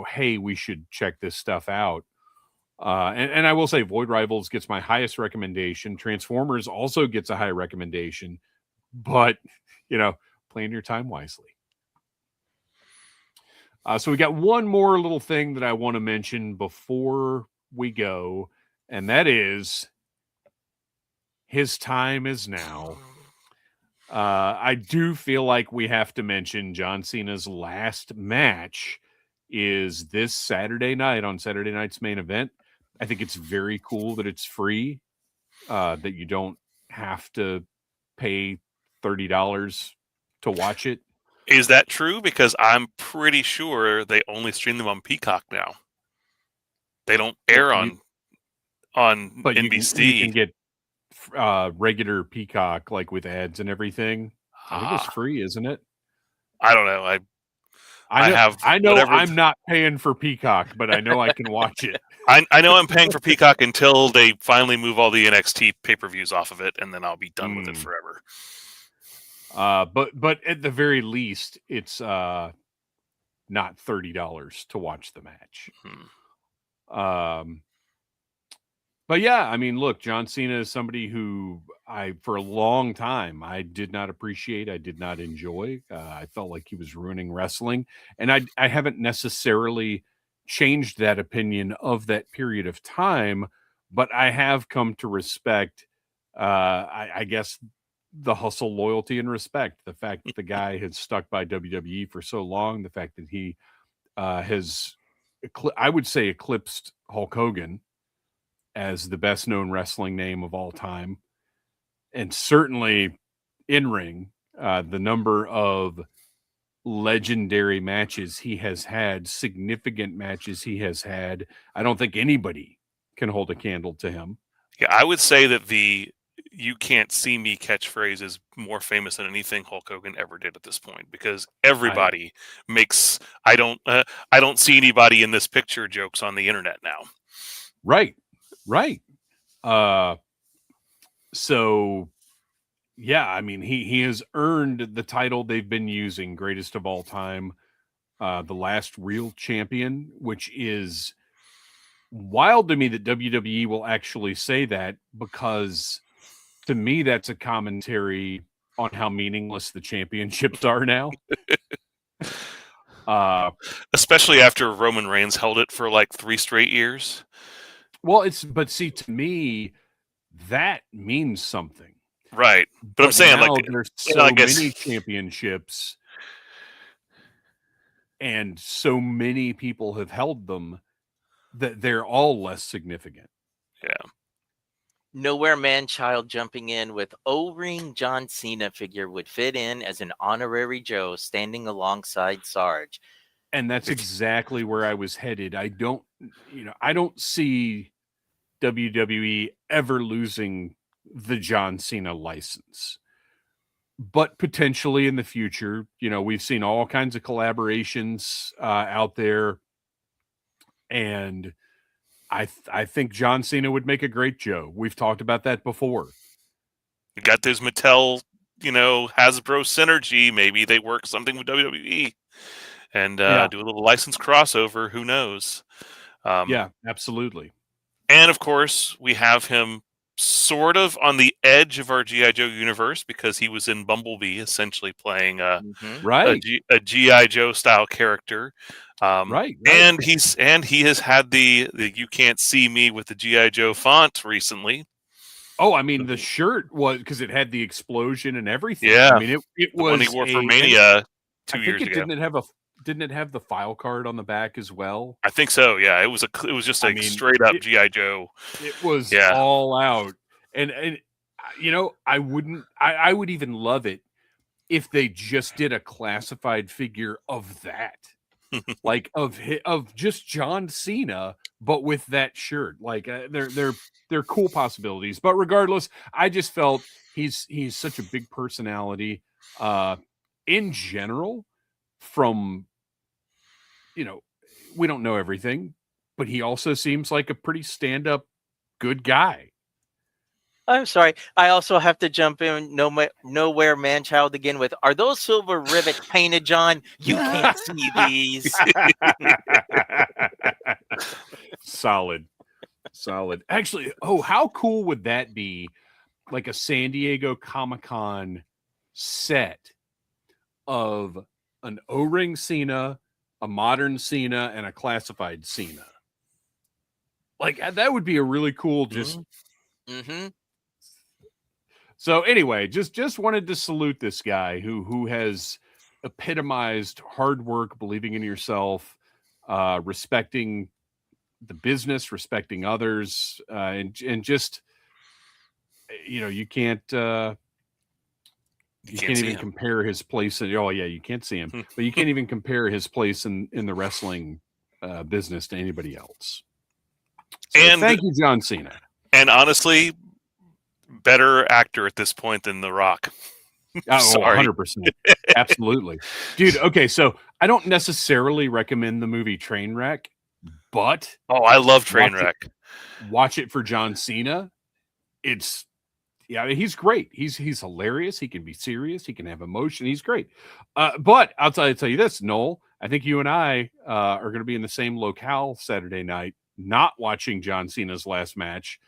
hey, we should check this stuff out. And I will say Void Rivals gets my highest recommendation. Transformers also gets a high recommendation, but, plan your time wisely. So we got one more little thing that I want to mention before we go, and that is his time is now. I do feel like we have to mention John Cena's last match is this Saturday night on Saturday night's main event. I think it's very cool that it's free, that you don't have to pay $30 to watch it. Is that true? Because I'm pretty sure they only stream them on Peacock now. They don't air on but NBC. you can get regular Peacock, like with ads and everything. I think it's free, isn't it? I don't know. I know whatever. I'm not paying for Peacock, but I know I can watch it. I know I'm paying for Peacock until they finally move all the NXT pay-per-views off of it, and then I'll be done with it forever. But at the very least, it's not $30 to watch the match. But yeah, I mean, look, John Cena is somebody who for a long time, I did not appreciate. I did not enjoy. I felt like he was ruining wrestling. And I haven't necessarily changed that opinion of that period of time, but I have come to respect, I guess, the hustle, loyalty, and respect. The fact that the guy has stuck by WWE for so long, the fact that he has, I would say, eclipsed Hulk Hogan as the best known wrestling name of all time. And certainly in ring, the number of legendary matches he has had, significant matches he has had, I don't think anybody can hold a candle to him. Yeah, I would say that the "you can't see me" catchphrase is more famous than anything Hulk Hogan ever did at this point, because everybody makes I don't see anybody in this picture jokes on the internet now. Right. So yeah, I mean, he has earned the title they've been using, greatest of all time, the last real champion, which is wild to me that WWE will actually say that, because to me that's a commentary on how meaningless the championships are now. Especially after Roman Reigns held it for like 3 straight years. Well, but see, to me, that means something. Right. But I'm saying, like, there's so many championships and so many people have held them that they're all less significant. Yeah. Nowhere Man-Child jumping in with O-ring John Cena figure would fit in as an honorary Joe standing alongside Sarge. And that's exactly where I was headed. I don't see WWE ever losing the John Cena license, but potentially in the future. We've seen all kinds of collaborations out there, and I think John Cena would make a great Joe. We've talked about that before. You got this Mattel, Hasbro synergy. Maybe they work something with WWE and do a little license crossover. Who knows? Yeah, absolutely. And of course, we have him sort of on the edge of our G.I. Joe universe, because he was in Bumblebee, essentially playing a G.I. Joe style character. Right. And he has had the "you can't see me" with the G.I. Joe font recently. Oh, I mean, the shirt was, because it had the explosion and everything. Yeah, I mean, it was one he wore for Mania 2 years ago. Didn't it have the file card on the back as well? I think so. Yeah, it was just straight up G.I. Joe. It was all out, and I would even love it if they just did a classified figure of that, like of just John Cena, but with that shirt. Like they're cool possibilities. But regardless, I just felt he's such a big personality in general. From we don't know everything, but he also seems like a pretty stand-up good guy. I'm sorry. I also have to jump in. Nowhere Man-Child again with, are those silver rivets painted, John? You can't see these. Solid. Actually, how cool would that be? Like a San Diego Comic-Con set of an O-ring Cena, a modern Cena, and a classified Cena. Like, that would be a really cool So anyway, just wanted to salute this guy who has epitomized hard work, believing in yourself, respecting the business, respecting others, and just you can't even compare his place you can't see him, but you can't even compare his place in the wrestling business to anybody else. So and thank you, John Cena. And honestly, better actor at this point than The Rock. Sorry. 100%. Absolutely. Dude, okay, so I don't necessarily recommend the movie Trainwreck, but I love Trainwreck. Watch it for John Cena. He's great. He's hilarious. He can be serious. He can have emotion. He's great. But I'll tell you this, Noel. I think you and I are going to be in the same locale Saturday night, not watching John Cena's last match.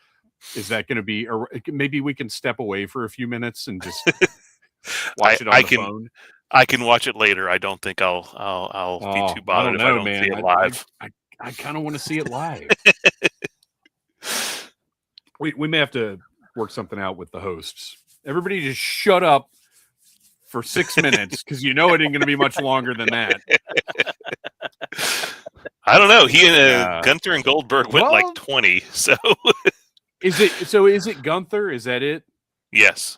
Is that going to be, or maybe we can step away for a few minutes and just watch it on the phone? I can watch it later. I don't think I'll be too bothered if I don't see it live. I kind of want to see it live. We may have to work something out with the hosts. Everybody just shut up for 6 minutes, because it ain't going to be much longer than that. I don't know. He and Gunther and Goldberg went like 20. So is it Gunther? Is that it? Yes.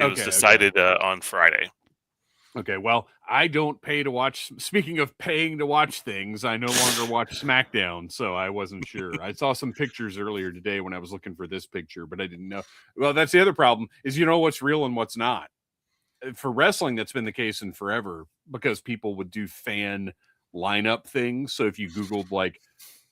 It was decided on Friday. Okay, well, I don't pay to watch. Speaking of paying to watch things, I no longer watch SmackDown, so I wasn't sure. I saw some pictures earlier today when I was looking for this picture, but I didn't know. Well, that's the other problem, is what's real and what's not. For wrestling, that's been the case in forever, because people would do fan lineup things. So if you Googled like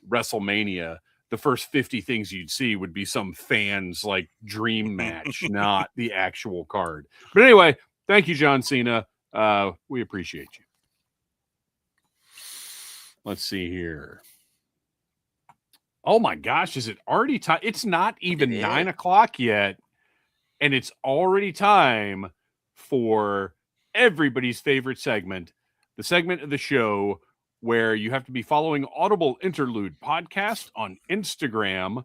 WrestleMania, the first 50 things you'd see would be some fans like dream match, not the actual card. But anyway, thank you, John Cena. We appreciate you. Let's see here. Oh my gosh, is it already time? It's not even 9 o'clock yet, and it's already time for everybody's favorite segment, the segment of the show where you have to be following Audible Interlude podcast on Instagram.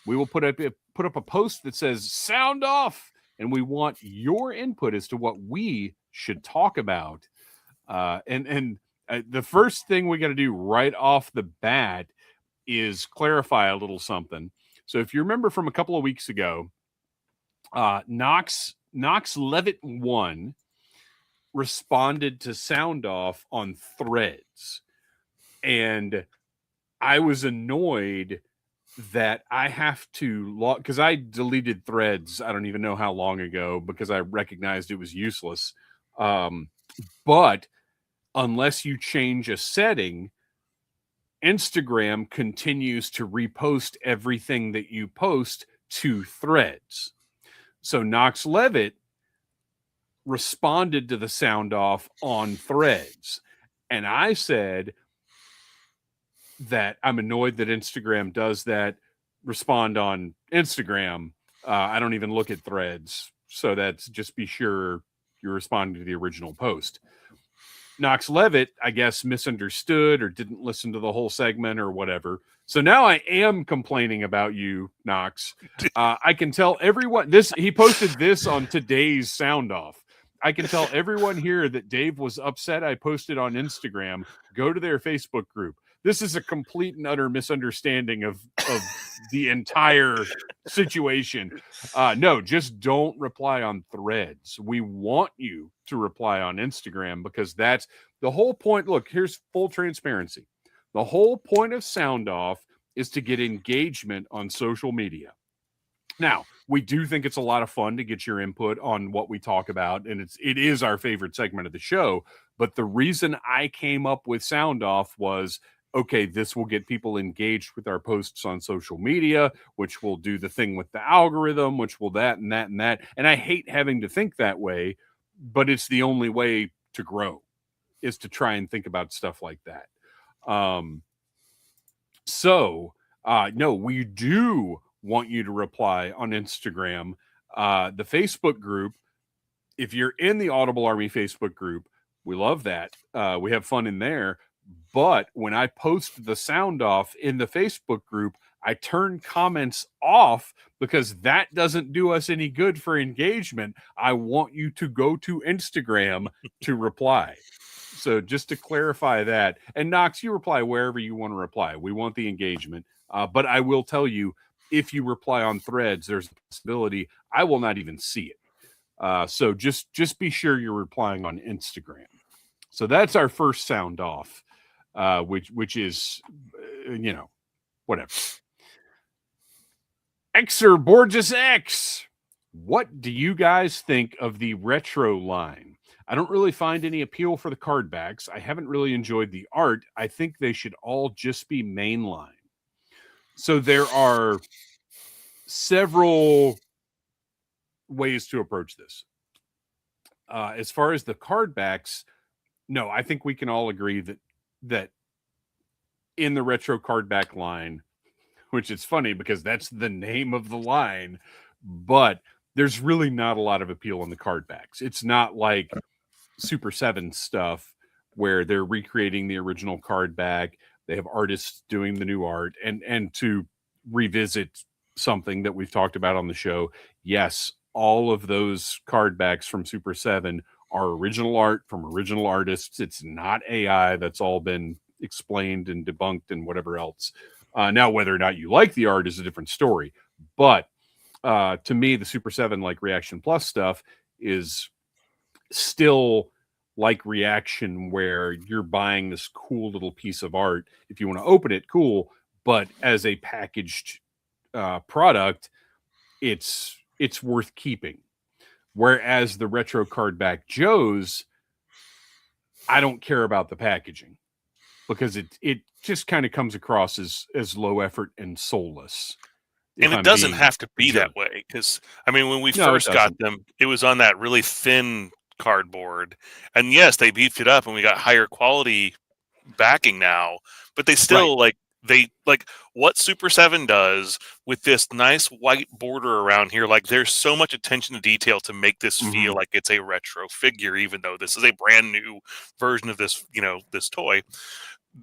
We will put up a post that says "Sound Off," and we want your input as to what we should talk about. And the first thing we got to do right off the bat is clarify a little something. So if you remember from a couple of weeks ago, Knox Levitt 1 responded to Sound Off on Threads, and I was annoyed that I have to because I deleted Threads. I don't even know how long ago, because I recognized it was useless. But unless you change a setting, Instagram continues to repost everything that you post to Threads. So Knox Levitt responded to the Sound Off on Threads, and I said that I'm annoyed that Instagram does that. Respond on Instagram. I don't even look at Threads, so that's just be sure you're responding to the original post. Knox Levitt, I guess, misunderstood or didn't listen to the whole segment or whatever. So now I am complaining about you, Knox. I can tell everyone he posted this on today's Sound Off. I can tell everyone here that Dave was upset I posted on Instagram. Go to their Facebook group. This is a complete and utter misunderstanding of the entire situation. No, just don't reply on Threads. We want you to reply on Instagram, because that's the whole point. Look, here's full transparency. The whole point of Sound Off is to get engagement on social media. Now, we do think it's a lot of fun to get your input on what we talk about, and it is our favorite segment of the show. But the reason I came up with Sound Off was, okay, this will get people engaged with our posts on social media, which will do the thing with the algorithm, which will that and that and that. And I hate having to think that way, but it's the only way to grow, is to try and think about stuff like that. No, we do want you to reply on Instagram. The Facebook group, if you're in the Audible Army Facebook group, we love that. We have fun in there. But when I post the Sound Off in the Facebook group, I turn comments off, because that doesn't do us any good for engagement. I want you to go to Instagram to reply. So just to clarify that. And Knox, you reply wherever you want to reply. We want the engagement. But I will tell you, if you reply on Threads, there's a possibility I will not even see it. So just be sure you're replying on Instagram. So that's our first Sound Off. Which is, whatever. Xer Borges X. What do you guys think of the retro line? I don't really find any appeal for the card backs. I haven't really enjoyed the art. I think they should all just be mainline. So there are several ways to approach this. As far as the card backs, no, I think we can all agree that in the retro card back line, which is funny because that's the name of the line, but there's really not a lot of appeal in the card backs. It's not like Super 7 stuff where they're recreating the original card back. They have artists doing the new art, and to revisit something that we've talked about on the show, yes, all of those card backs from Super 7 are original art from original artists. It's not AI. That's all been explained and debunked and whatever else. Now, whether or not you like the art is a different story. But to me, the Super 7 like Reaction Plus stuff is still like Reaction, where you're buying this cool little piece of art. If you want to open it, cool. But as a packaged product, it's worth keeping. Whereas the retro card back Joes, I don't care about the packaging because it just kind of comes across as low effort and soulless. And it doesn't have to be that way, because I mean, when we first got them, it was on that really thin cardboard, and yes, they beefed it up and we got higher quality backing now, but they still like what Super 7 does with this nice white border around here. Like, there's so much attention to detail to make this feel like it's a retro figure, even though this is a brand new version of this, this toy.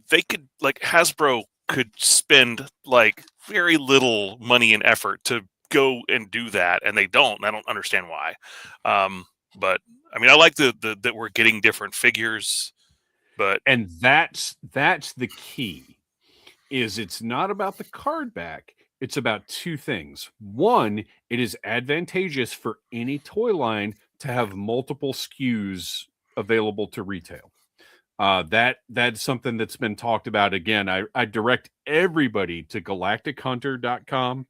They could, like, Hasbro could spend like very little money and effort to go and do that, and they don't. And I don't understand why. But I mean, I like that we're getting different figures, and that's the key. Is it's not about the card back. It's about two things. One, it is advantageous for any toy line to have multiple SKUs available to retail. That's something that's been talked about. Again, I direct everybody to galactichunter.com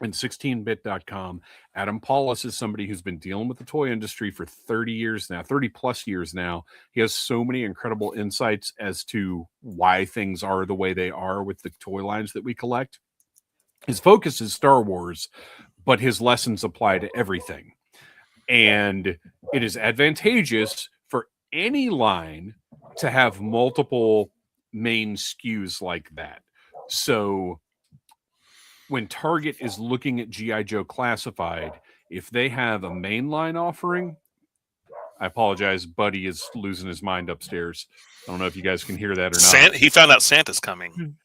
and 16bit.com. Adam Paulus is somebody who's been dealing with the toy industry for 30 plus years now. He has so many incredible insights as to why things are the way they are with the toy lines that we collect. His focus is Star Wars, but his lessons apply to everything. And it is advantageous for any line to have multiple main SKUs like that. So when Target is looking at G.I. Joe Classified, if they have a mainline offering, I apologize, Buddy is losing his mind upstairs. I don't know if you guys can hear that or not. He found out Santa's coming.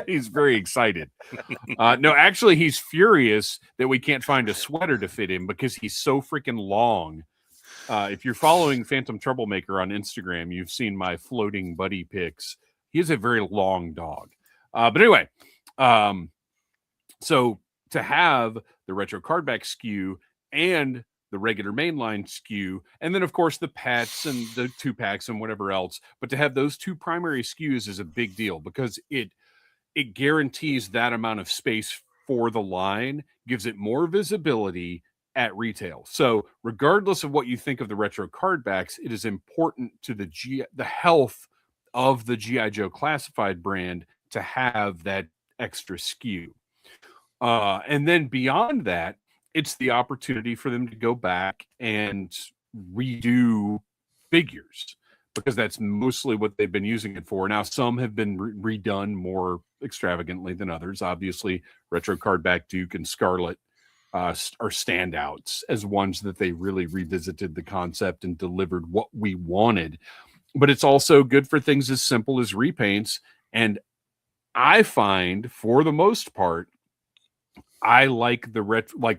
He's very excited. No, actually, he's furious that we can't find a sweater to fit him because he's so freaking long. If you're following Phantom Troublemaker on Instagram, you've seen my floating Buddy pics. He is a very long dog. But anyway, so to have the retro cardback SKU and the regular mainline SKU, and then of course the pets and the 2-packs and whatever else, but to have those two primary SKUs is a big deal because it guarantees that amount of space for the line, gives it more visibility at retail. So regardless of what you think of the retro cardbacks, it is important to the health of the G.I. Joe Classified brand to have that extra SKU. And then beyond that, it's the opportunity for them to go back and redo figures because that's mostly what they've been using it for. Now, some have been redone more extravagantly than others. Obviously, Retro Cardback Duke and Scarlet are standouts as ones that they really revisited the concept and delivered what we wanted. But it's also good for things as simple as repaints. And I find, for the most part, I like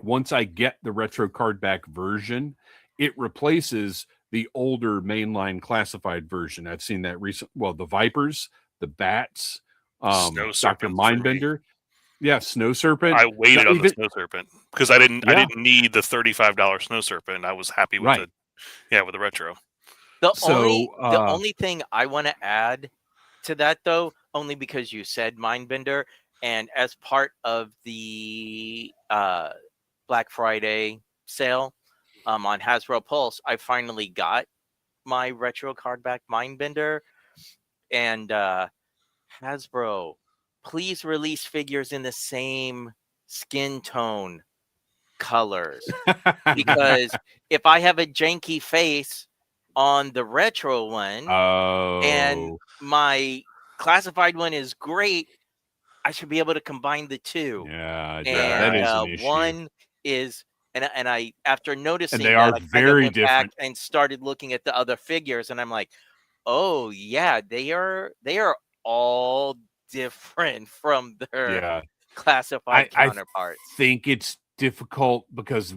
once I get the retro cardback version, it replaces the older mainline classified version. I've seen that the Vipers, the Bats, Dr. Mindbender. Yeah, Snow Serpent. I waited on the Snow Serpent because I didn't need the $35 Snow Serpent. I was happy with with the retro. The only thing I want to add to that, though, only because you said Mindbender, and as part of the the Black Friday sale on Hasbro Pulse, I finally got my retro cardback Mindbender. And Hasbro, please release figures in the same skin tone colors. Because if I have a janky face on the retro one and my classified one is great, I should be able to combine the two. Yeah, And that is an issue. one is, and I after noticing And they that, are I kind of very went back different. and started looking at the other figures, and I'm like, oh yeah, they are all different from their classified counterparts. I think it's difficult because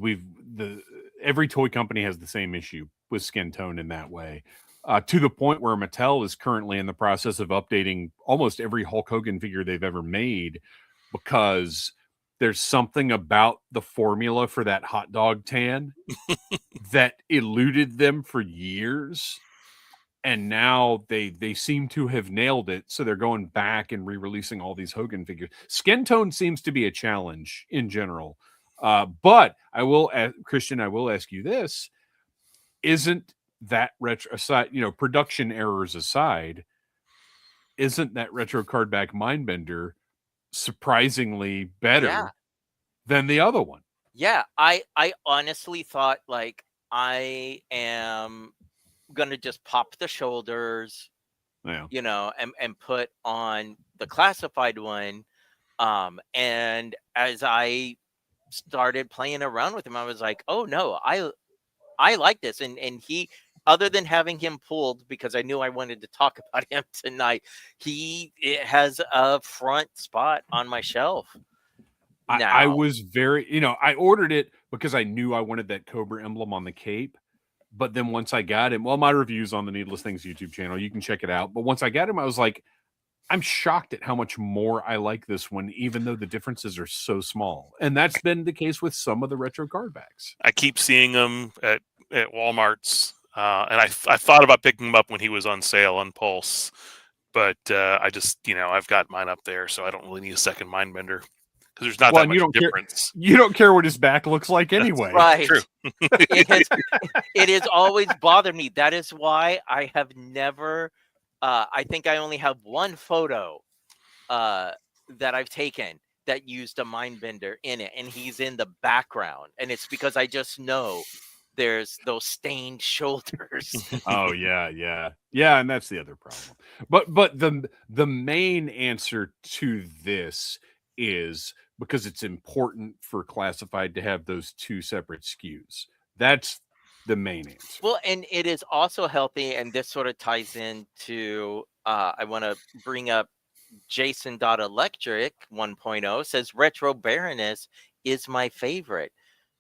every toy company has the same issue with skin tone in that way. To the point where Mattel is currently in the process of updating almost every Hulk Hogan figure they've ever made, because there's something about the formula for that hot dog tan that eluded them for years. And now they seem to have nailed it. So they're going back and re-releasing all these Hogan figures. Skin tone seems to be a challenge in general. But I will, Kristian, I will ask you this. Isn't that retro aside, production errors aside, isn't that retro cardback Mindbender surprisingly better than the other one? Yeah, I honestly thought, like, I am gonna just pop the shoulders, and put on the classified one. And as I started playing around with him, I was like, oh no, I like this. And he, other than having him pulled, because I knew I wanted to talk about him tonight, it has a front spot on my shelf. I was very, I ordered it because I knew I wanted that Cobra emblem on the cape. But then once I got him, my review's on the Needless Things YouTube channel. You can check it out. But once I got him, I was like, I'm shocked at how much more I like this one, even though the differences are so small. And that's been the case with some of the retro cardbacks. I keep seeing them at Walmart's. And I thought about picking him up when he was on sale on Pulse. But I just, I've got mine up there, so I don't really need a second Mindbender. Because there's not that much difference. You don't care what his back looks like anyway. Right. True. It has always bothered me. That is why I have never, I think I only have one photo that I've taken that used a Mindbender in it. And he's in the background. And it's because I just know there's those stained shoulders. Oh, yeah. Yeah, and that's the other problem. But the main answer to this is because it's important for classified to have those two separate SKUs. That's the main answer. Well, and it is also healthy, and this sort of ties into, I want to bring up Jason.Electric 1.0 says Retro Baroness is my favorite.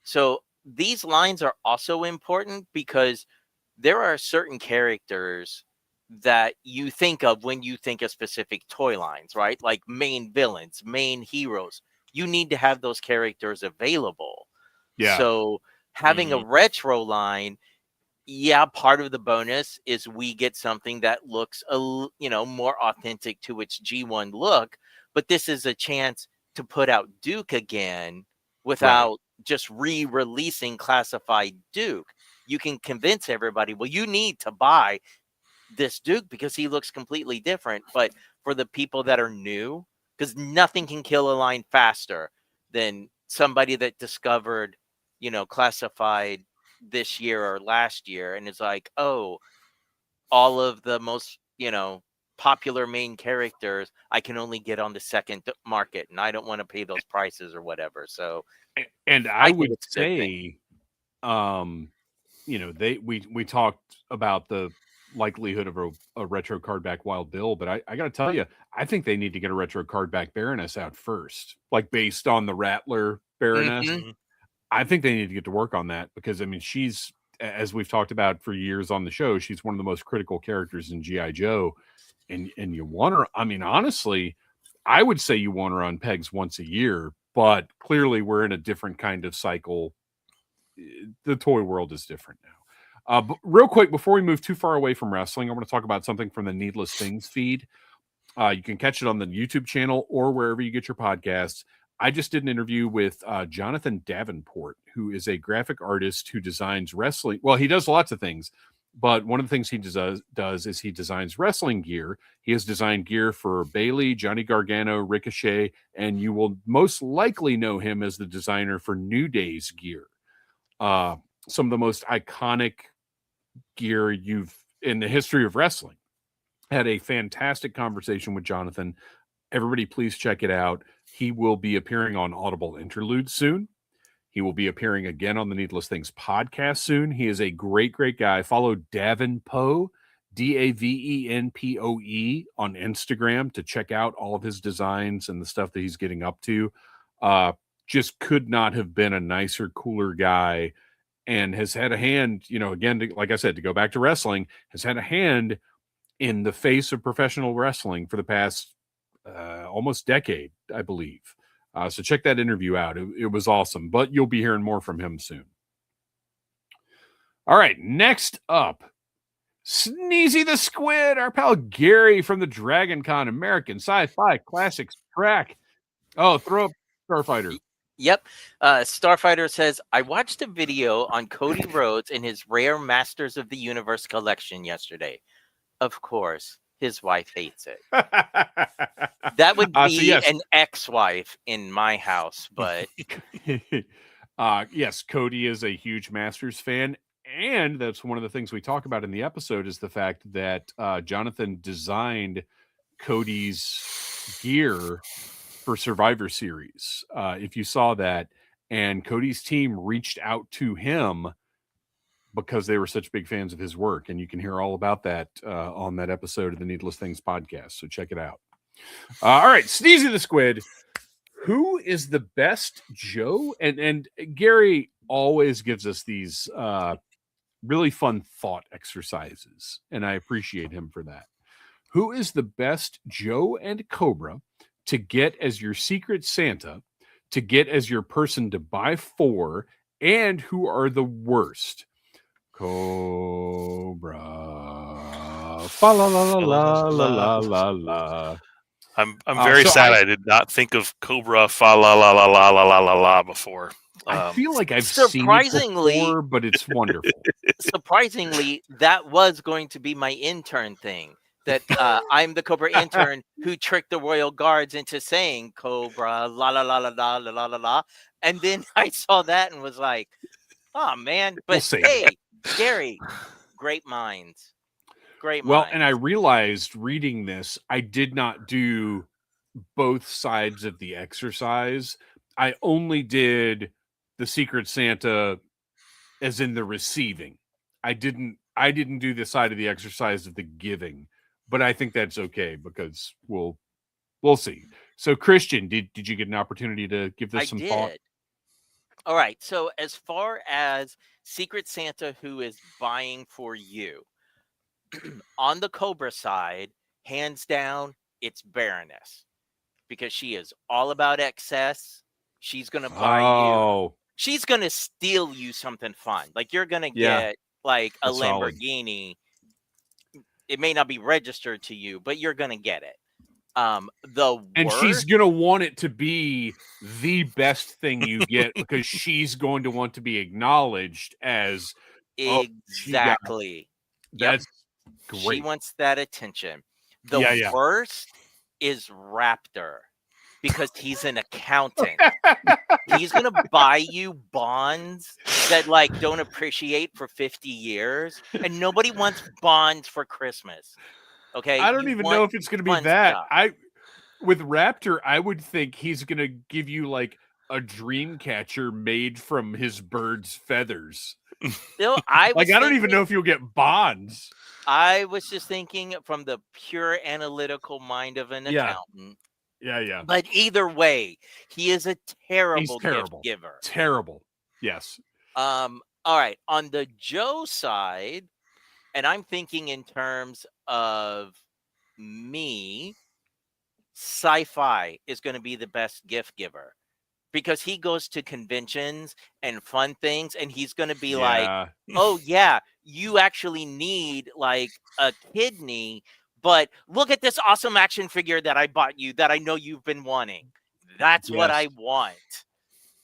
So these lines are also important because there are certain characters that you think of when you think of specific toy lines, right? Like main villains, main heroes. You need to have those characters available. Yeah. So having a retro line, part of the bonus is we get something that looks more authentic to its G1 look, but this is a chance to put out Duke again without just re-releasing classified Duke. You can convince everybody, well, you need to buy this Duke because he looks completely different. But for the people that are new, because nothing can kill a line faster than somebody that discovered, classified this year or last year and is like, oh, all of the most, popular main characters I can only get on the second market, and I don't want to pay those prices or whatever. So, and I would say, we talked about the likelihood of a retro cardback Wild Bill, but I got to tell you, I think they need to get a retro cardback Baroness out first, like based on the Rattler Baroness. Mm-hmm. I think they need to get to work on that because she's, as we've talked about for years on the show, she's one of the most critical characters in G.I. Joe, and you want her. Honestly, I would say you want her on pegs once a year, but clearly we're in a different kind of cycle. The toy world is different now. But real quick, before we move too far away from wrestling, I want to talk about something from the Needless Things feed. You can catch it on the YouTube channel or wherever you get your podcasts. I just did an interview with Jonathan Davenport, who is a graphic artist who designs wrestling. Well, he does lots of things, but one of the things he does is he designs wrestling gear. He has designed gear for Bailey, Johnny Gargano, Ricochet, and you will most likely know him as the designer for New Day's gear. Some of the most iconic gear you've in the history of wrestling. Had a fantastic conversation with Jonathan. Everybody, please check it out. He will be appearing on Audible Interlude soon. He will be appearing again on the Needless Things podcast soon. He is a great, great guy. Follow Davenpoe, Davenpoe on Instagram to check out all of his designs and the stuff that he's getting up to. Just could not have been a nicer, cooler guy, and has had a hand, again, like I said, to go back to wrestling, has had a hand in the face of professional wrestling for the past almost decade, I believe. So check that interview out. It was awesome, but you'll be hearing more from him soon. All right, next up, Sneezy the Squid, our pal Gary from the Dragon Con American Sci-Fi Classics track. Oh, throw up Starfighter. Yep. Starfighter says, I watched a video on Cody Rhodes and his rare Masters of the Universe collection yesterday. Of course, his wife hates it. That would be an ex-wife in my house, but yes, Cody is a huge Masters fan, and that's one of the things we talk about in the episode is the fact that Jonathan designed Cody's gear for Survivor Series. If you saw that, and Cody's team reached out to him because they were such big fans of his work, and you can hear all about that on that episode of the Needless Things podcast, so check it out. All right, Sneezy the Squid, who is the best Joe? And Gary always gives us these really fun thought exercises, and I appreciate him for that. Who is the best Joe and Cobra to get as your Secret Santa, to get as your person to buy for, and who are the worst? Cobra. Fa la la la la la la la. I'm very sad I did not think of Cobra fa la la la la la la la la before. I feel like I've seen it before, but it's wonderful. Surprisingly, that was going to be my intern thing. That I'm the Cobra intern who tricked the Royal Guards into saying Cobra la la la la la la la la la, and then I saw that and was like, "Oh man!" But hey, Gary, great minds. Well, and I realized reading this, I did not do both sides of the exercise. I only did the Secret Santa as in the receiving. I didn't do the side of the exercise of the giving, but I think that's okay because we'll see. So Kristian, did you get an opportunity to give this some thought? All right. So as far as Secret Santa who is buying for you, on the Cobra side, hands down, it's Baroness, because she is all about excess. She's going to buy you. She's going to steal you something fun. Like you're going to get like a Lamborghini. It may not be registered to you, but you're going to get it. And she's going to want it to be the best thing you get because she's going to want to be acknowledged as exactly. That's great. She wants that attention. The worst is Raptor, because he's an accountant. He's going to buy you bonds that like don't appreciate for 50 years, and nobody wants bonds for Christmas. Okay, I don't even know if it's going to be that. With Raptor, I would think he's going to give you like a dream catcher made from his bird's feathers. Still, I don't even know if you'll get bonds. I was just thinking from the pure analytical mind of an accountant. Yeah. But either way, he is a terrible gift giver. Terrible. Yes. All right. On the Joe side, and I'm thinking in terms of me, Sci-Fi is going to be the best gift giver, because he goes to conventions and fun things, and he's going to be like, oh yeah, you actually need like a kidney, but look at this awesome action figure that I bought you that I know you've been wanting. That's what I want.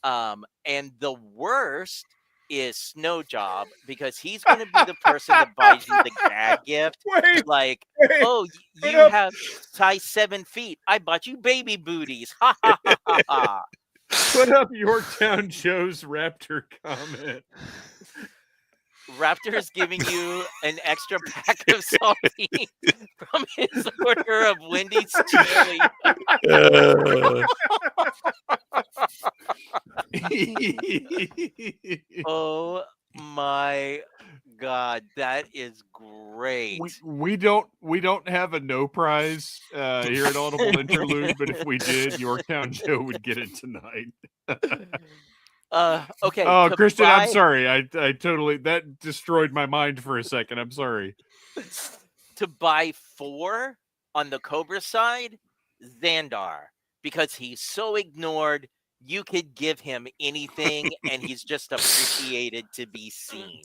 And the worst is Snow Job, because he's going to be the person that buys you the gag gift. Wait, oh, you have size 7 feet. I bought you baby booties. Ha ha ha ha ha. Put up Yorktown Joe's Raptor comment. Raptor is giving you an extra pack of saltine from his order of Wendy's chili. Oh my God, that is great. We don't have a no prize here at Audible Interlude, but if we did, Yorktown Joe would get it tonight. Okay. Oh, Kristian, I'm sorry. I totally, that destroyed my mind for a second. I'm sorry. To buy 4 on the Cobra side, Xandar, because he's so ignored. You could give him anything, and he's just appreciated to be seen.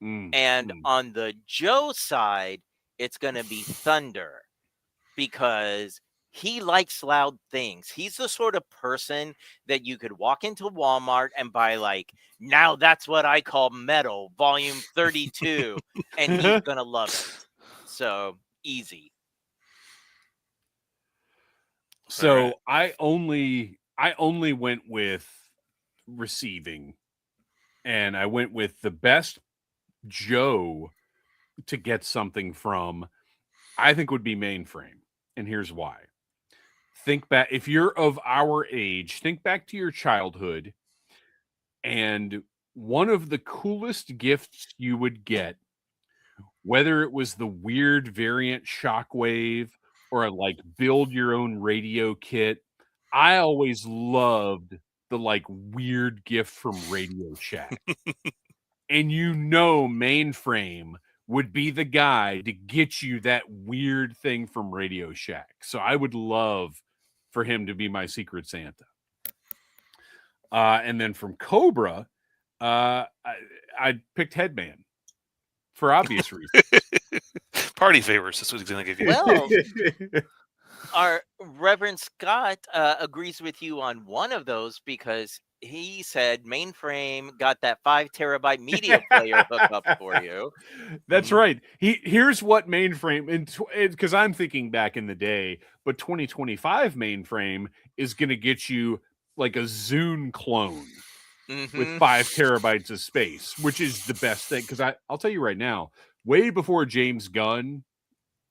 And on the Joe side, it's going to be Thunder, because he likes loud things. He's the sort of person that you could walk into Walmart and buy, like, now that's what I call metal, volume 32, and he's going to love it. So, easy. So I only went with receiving, and I went with the best Joe to get something from, I think, would be Mainframe. And here's why. Think back, if you're of our age, think back to your childhood, and one of the coolest gifts you would get, whether it was the weird variant Shockwave or like build your own radio kit, I always loved the like weird gift from Radio Shack. And Mainframe would be the guy to get you that weird thing from Radio Shack. So I would love for him to be my Secret Santa. And then from Cobra, I picked Headman for obvious reasons. Party favors. That's what he's going to give you. Well, our Reverend Scott agrees with you on one of those, because he said Mainframe got that 5 terabyte media player hookup for you. That's right. Here's what Mainframe, because I'm thinking back in the day, but 2025 Mainframe is going to get you like a Zune clone with 5 terabytes of space, which is the best thing. Because I'll tell you right now, way before James Gunn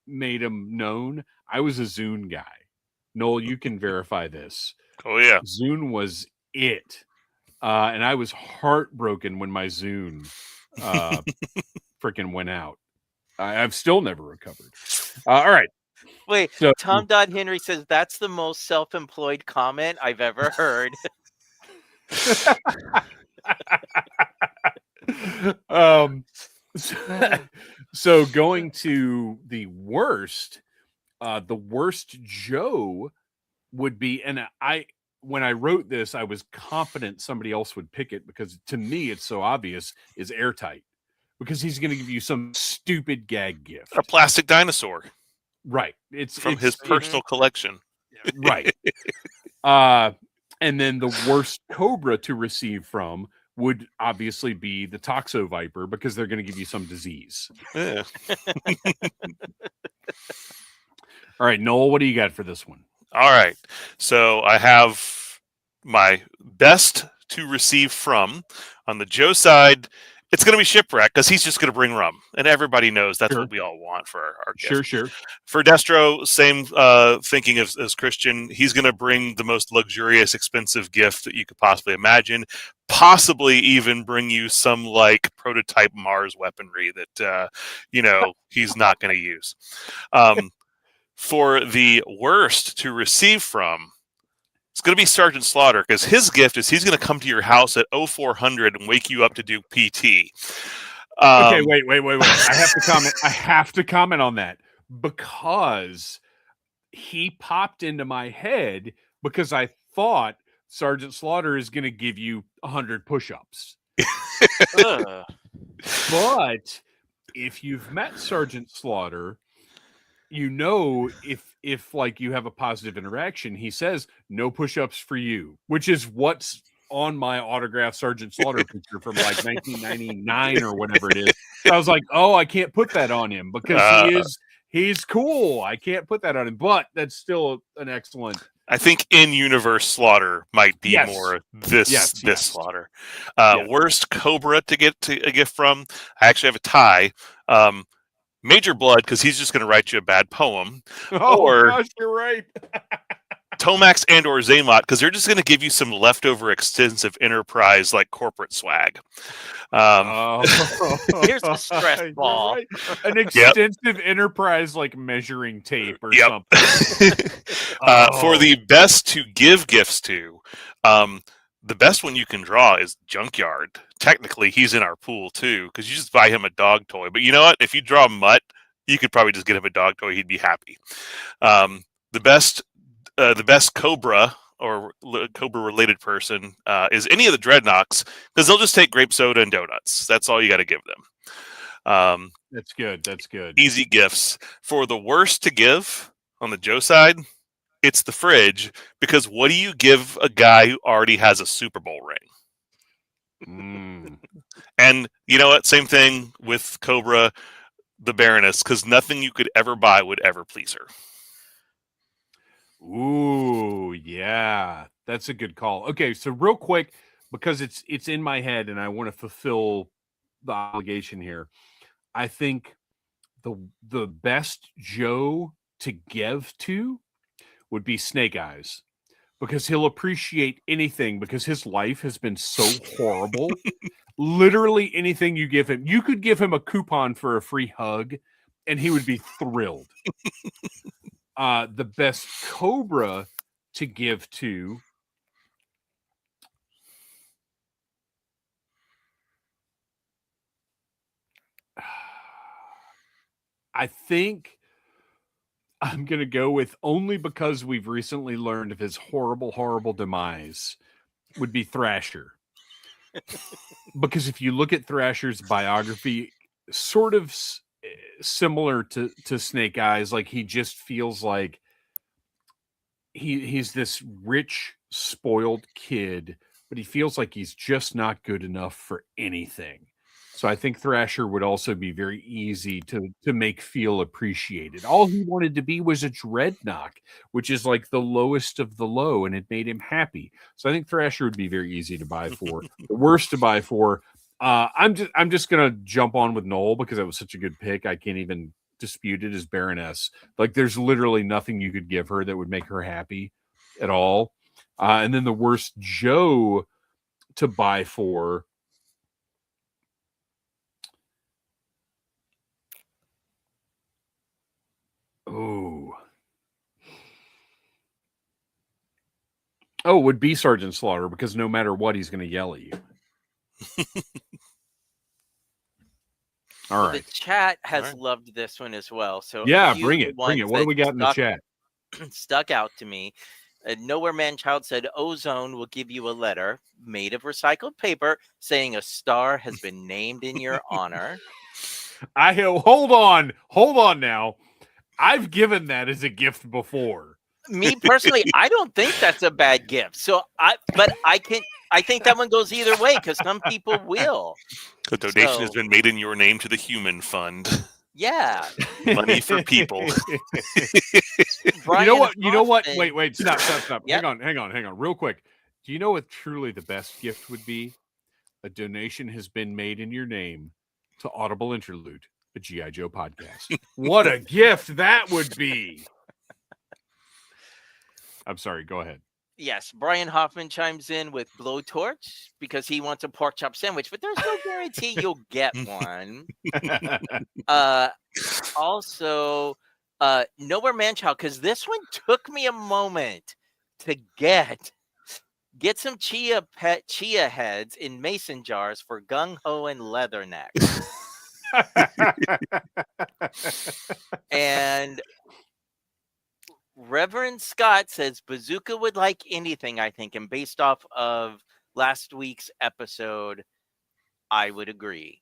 made him known, I was a Zune guy. Noel, you can verify this. Oh, yeah. Zune was it. And I was heartbroken when my Zune freaking went out. I've still never recovered. All right. Wait, so, Tom Dodd Henry says that's the most self-employed comment I've ever heard. So going to the worst Joe would be, and when I wrote this, I was confident somebody else would pick it, because to me it's so obvious, is Airtight, because he's going to give you some stupid gag gift, a plastic dinosaur, right? It's from his personal collection, right? And then the worst Cobra to receive from would obviously be the Toxo Viper, because they're going to give you some disease. Yeah. All right, Noel, what do you got for this one? All right. So I have my best to receive from. On the Joe side, it's going to be Shipwreck, because he's just going to bring rum. And everybody knows that's what we all want for our gift. Sure. For Destro, same thinking as Kristian. He's going to bring the most luxurious, expensive gift that you could possibly imagine. Possibly even bring you some like prototype Mars weaponry that, he's not going to use. For the worst to receive from, it's going to be Sergeant Slaughter, because his gift is he's going to come to your house at 0400 and wake you up to do PT. Okay, wait. I have to comment on that, because he popped into my head because I thought Sergeant Slaughter is going to give you 100 push-ups. But if you've met Sergeant Slaughter, if like you have a positive interaction, he says no push-ups for you, which is what's on my autographed Sergeant Slaughter picture from like 1999 or whatever it is. So I was like, oh, I can't put that on him because he's cool. I can't put that on him, but that's still an excellent. I think in-universe Slaughter might be more this Slaughter. Worst Cobra to get a gift from. I actually have a tie. Major Blood, because he's just going to write you a bad poem. Oh, gosh, you're right. Tomax and or Zaymot, because they're just going to give you some leftover extensive enterprise like corporate swag. Here's a stress ball. Right. An extensive enterprise like measuring tape or something. For the best to give gifts to, the best one you can draw is Junkyard. Technically, he's in our pool too, because you just buy him a dog toy. But you know what? If you draw Mutt, you could probably just get him a dog toy. He'd be happy. The best Cobra or Cobra-related person is any of the Dreadnoks, because they'll just take grape soda and donuts. That's all you got to give them. That's good. That's good. Easy gifts. For the worst to give on the Joe side, it's the fridge, because what do you give a guy who already has a Super Bowl ring? And you know what? Same thing with Cobra, the Baroness, because nothing you could ever buy would ever please her. Ooh, yeah, that's a good call. Okay, so real quick, because it's in my head and I want to fulfill the obligation here. I think the best Joe to give to would be Snake Eyes, because he'll appreciate anything, because his life has been so horrible. Literally anything you give him. You could give him a coupon for a free hug and he would be thrilled. The best Cobra to give to, I think I'm going to go with, only because we've recently learned of his horrible, horrible demise, would be Thrasher. Because if you look at Thrasher's biography, sort of similar to Snake Eyes, like he just feels like he's this rich, spoiled kid, but he feels like he's just not good enough for anything. So I think Thrasher would also be very easy to make feel appreciated. All he wanted to be was a Dreadnought, which is like the lowest of the low, and it made him happy. So I think Thrasher would be very easy to buy for. The worst to buy for, I'm just gonna jump on with Noel, because it was such a good pick. I can't even dispute it, as Baroness. Like, there's literally nothing you could give her that would make her happy at all. And then the worst Joe to buy for, would be Sergeant Slaughter, because no matter what, he's going to yell at you. All right. The chat has loved this one as well. So yeah, bring it. What do we got in the chat? Stuck out to me. Nowhere Man Child said, Ozone will give you a letter made of recycled paper saying a star has been named in your honor. Hold on now. I've given that as a gift before. Me personally, I don't think that's a bad gift. So I think that one goes either way, because some people will. The donation has been made in your name to the Human Fund. Yeah. Money for people. You know what? Wait, stop. Yep. Hang on. Real quick. Do you know what truly the best gift would be? A donation has been made in your name to Audible Interlude, a G.I. Joe podcast. What a gift that would be. I'm sorry, go ahead. Yes, Brian Hoffman chimes in with blowtorch because he wants a pork chop sandwich, but there's no guarantee you'll get one. Also, Nowhere Manchild, because this one took me a moment to get some chia heads in mason jars for Gung Ho and Leatherneck. And Reverend Scott says Bazooka would like anything, I think, and based off of last week's episode, I would agree,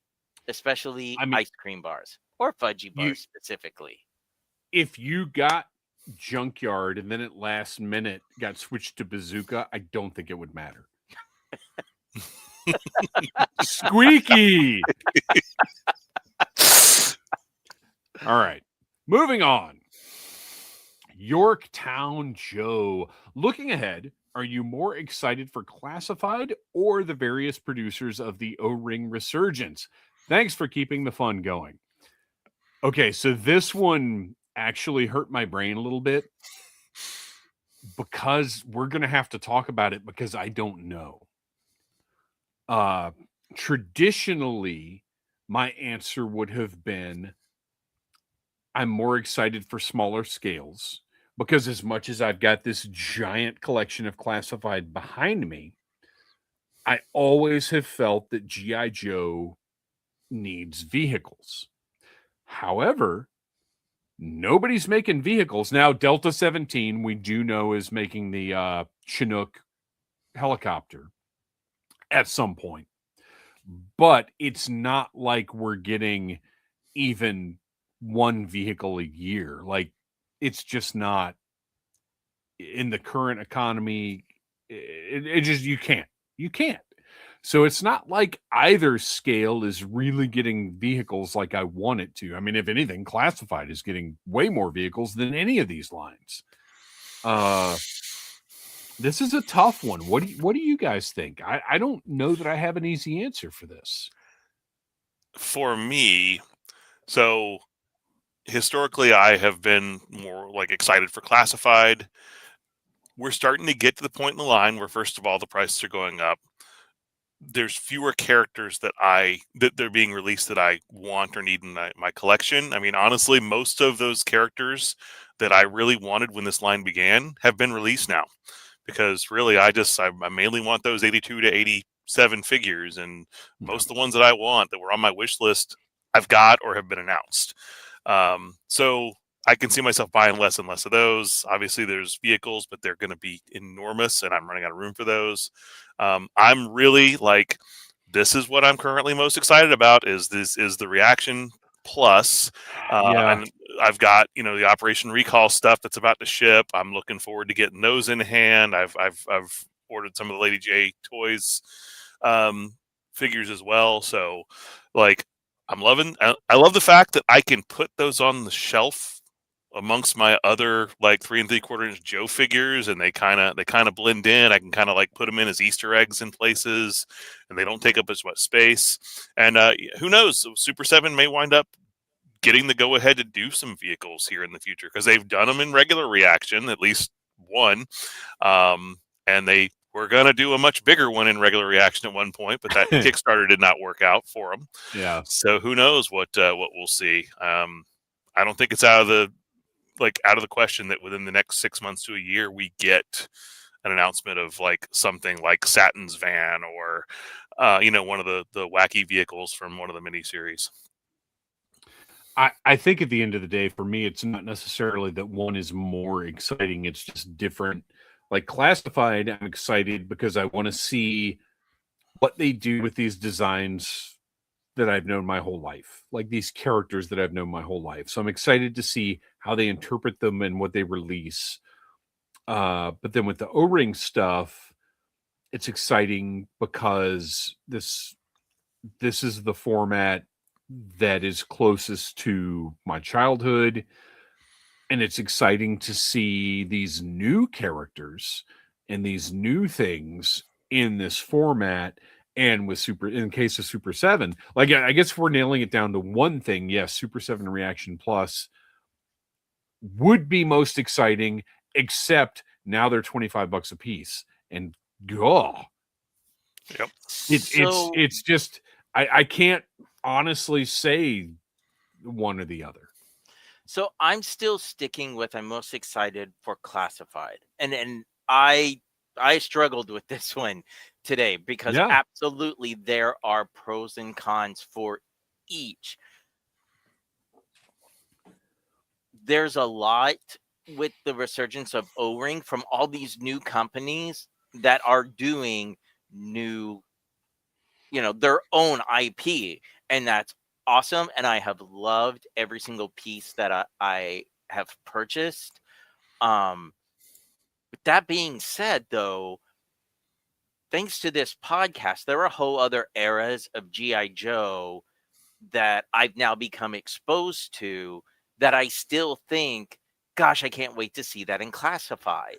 especially ice cream bars or fudgy bars specifically. if you got Junkyard and then at last minute got switched to Bazooka, I don't think it would matter. Squeaky. All right, moving on. Yorktown Joe. Looking ahead, are you more excited for Classified or the various producers of the O-Ring resurgence? Thanks for keeping the fun going. Okay, so this one actually hurt my brain a little bit because we're going to have to talk about it because I don't know. Traditionally, my answer would have been I'm more excited for smaller scales because as much as I've got this giant collection of Classified behind me, I always have felt that G.I. Joe needs vehicles. However, nobody's making vehicles. Now, Delta 17, we do know, is making the Chinook helicopter at some point. But it's not like we're getting even one vehicle a year. Like, it's just not in the current economy. It just, you can't. So it's not like either scale is really getting vehicles like I want it to. I mean, if anything, Classified is getting way more vehicles than any of these lines. This is a tough one. What do you guys think? I don't know that I have an easy answer for this. For me, so historically, I have been more like excited for Classified. We're starting to get to the point in the line where, first of all, the prices are going up. There's fewer characters that they're being released that I want or need in my collection. I mean, honestly, most of those characters that I really wanted when this line began have been released now, because really, I mainly want those 82 to 87 figures, and most of the ones that I want that were on my wish list, I've got or have been announced. So I can see myself buying less and less of those. Obviously, there's vehicles, but they're going to be enormous, and I'm running out of room for those. I'm really like, this is what I'm currently most excited about. Is the Reaction Plus, and I've got the Operation Recall stuff that's about to ship. I'm looking forward to getting those in hand. I've ordered some of the Lady J toys figures as well. So, like, I love the fact that I can put those on the shelf amongst my other like 3 3/4 inch Joe figures, and they kind of blend in. I can kind of like put them in as Easter eggs in places, and they don't take up as much space. And who knows, Super 7 may wind up getting the go ahead to do some vehicles here in the future, because they've done them in regular Reaction, at least one, and they were going to do a much bigger one in regular Reaction at one point, but that Kickstarter did not work out for them. Yeah. So who knows what we'll see. I don't think it's out of the question that within the next 6 months to a year we get an announcement of like something like Satin's van or one of the wacky vehicles from one of the miniseries. I think at the end of the day, for me, it's not necessarily that one is more exciting. It's just different. Like Classified, I'm excited because I want to see what they do with these designs that I've known my whole life, like these characters that I've known my whole life. So I'm excited to see how they interpret them and what they release. But then with the O-Ring stuff, it's exciting because this is the format that is closest to my childhood. And it's exciting to see these new characters and these new things in this format. And with in case of Super 7, like, I guess if we're nailing it down to one thing, yes, Super 7 Reaction Plus would be most exciting, except now they're $25 a piece. And Yep. It's just I can't honestly say one or the other. So I'm still sticking with I'm most excited for Classified. And I struggled with this one today because absolutely there are pros and cons for each. There's a lot with the resurgence of O-Ring from all these new companies that are doing new, their own IP, and that's awesome. And I have loved every single piece that I have purchased. With that being said, though, thanks to this podcast, there are whole other eras of G.I. Joe that I've now become exposed to that I still think, gosh, I can't wait to see that in Classified.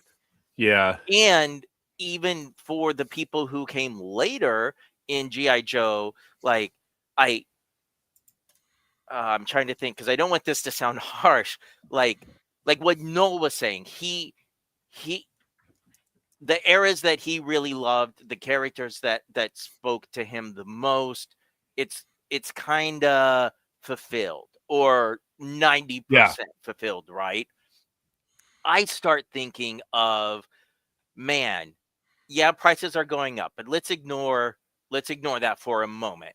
Yeah. And even for the people who came later in G.I. Joe, like I'm trying to think because I don't want this to sound harsh. Like what Noel was saying, he the eras that he really loved, the characters that spoke to him the most, it's kind of fulfilled or 90% fulfilled, right? I start thinking of, man, yeah, prices are going up, but let's ignore that for a moment.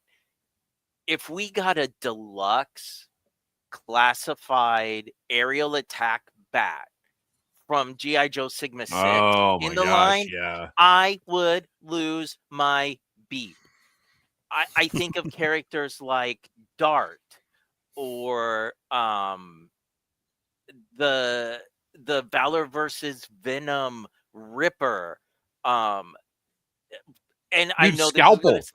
If we got a deluxe classified aerial attack bat from G.I. Joe Sigma 6 in the line, yeah. I would lose my beep. I think of characters like Dart or the Valor versus Venom Ripper. And Dude, I know Scalpel. this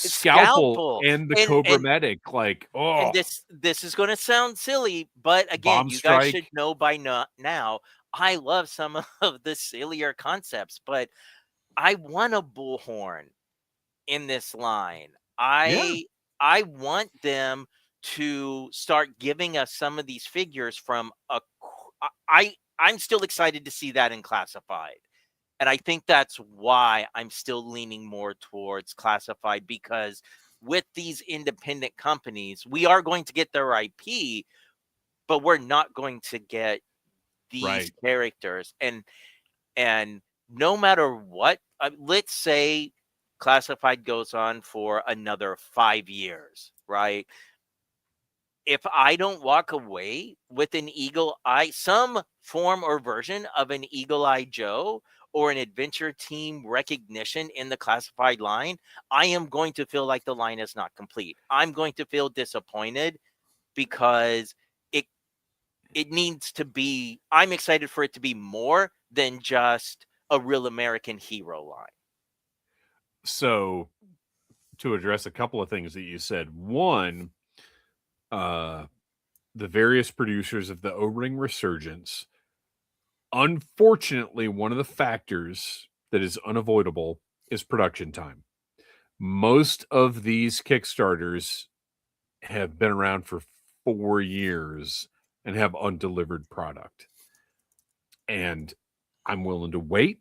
is Scalpel and the Cobra and Medic, like, and this is going to sound silly, but again, Bomb you guys Strike. should know by now. I love some of the sillier concepts, but I want a bullhorn in this line. I want them to start giving us some of these figures from I'm still excited to see that in Classified. And I think that's why I'm still leaning more towards Classified, because with these independent companies, we are going to get their IP, but we're not going to get these characters. And no matter what, let's say Classified goes on for another 5 years, right? If I don't walk away with an eagle eye, some form or version of an Eagle Eye Joe or an adventure team recognition in the Classified line, I am going to feel like the line is not complete. I'm going to feel disappointed because it needs to be, I'm excited for it to be more than just a Real American Hero line. So, to address a couple of things that you said, one, the various producers of the O-Ring Resurgence, unfortunately, one of the factors that is unavoidable is production time. Most of these Kickstarters have been around for 4 years and have undelivered product. And I'm willing to wait.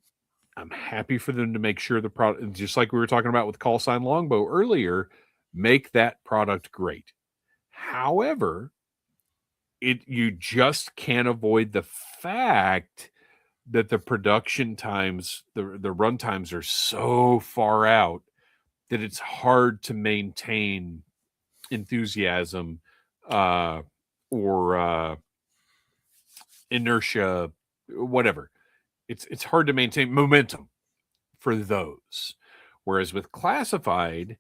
I'm happy for them to make sure the product, just like we were talking about with Call Sign Longbow earlier, make that product great. However, you just can't avoid the fact that the production times, the run times are so far out that it's hard to maintain enthusiasm or inertia, whatever. It's hard to maintain momentum for those. Whereas with Classified,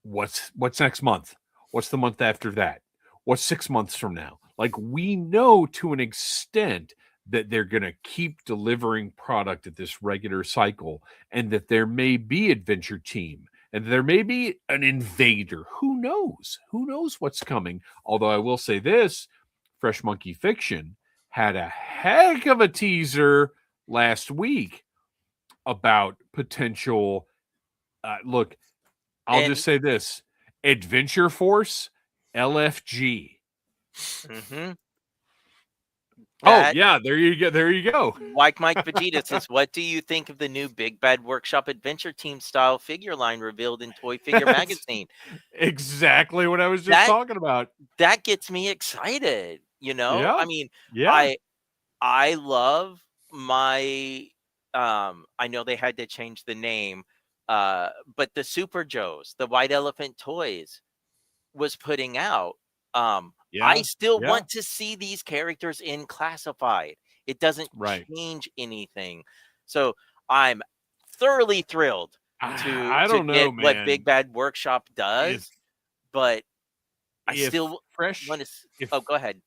what's next month? What's the month after that? What's 6 months from now? Like, we know to an extent that they're going to keep delivering product at this regular cycle, and that there may be Adventure Team, and there may be an Invader. Who knows? Who knows what's coming? Although I will say this, Fresh Monkey Fiction had a heck of a teaser last week about potential. Look, I'll just say this: Adventure Force, LFG. Mm-hmm. Oh yeah, there you go. There you go. Like Mike Vegeta says, what do you think of the new Big Bad Workshop Adventure Team style figure line revealed in Toy Figure Magazine? Exactly what I was just talking about. That gets me excited. You know, yeah. I mean, yeah. I love my. I know they had to change the name, but the Super Joes, the White Elephant Toys, was putting out. I still want to see these characters in Classified. It doesn't change anything. So I'm thoroughly thrilled to get what Big Bad Workshop does. But I still want to. Oh, go ahead.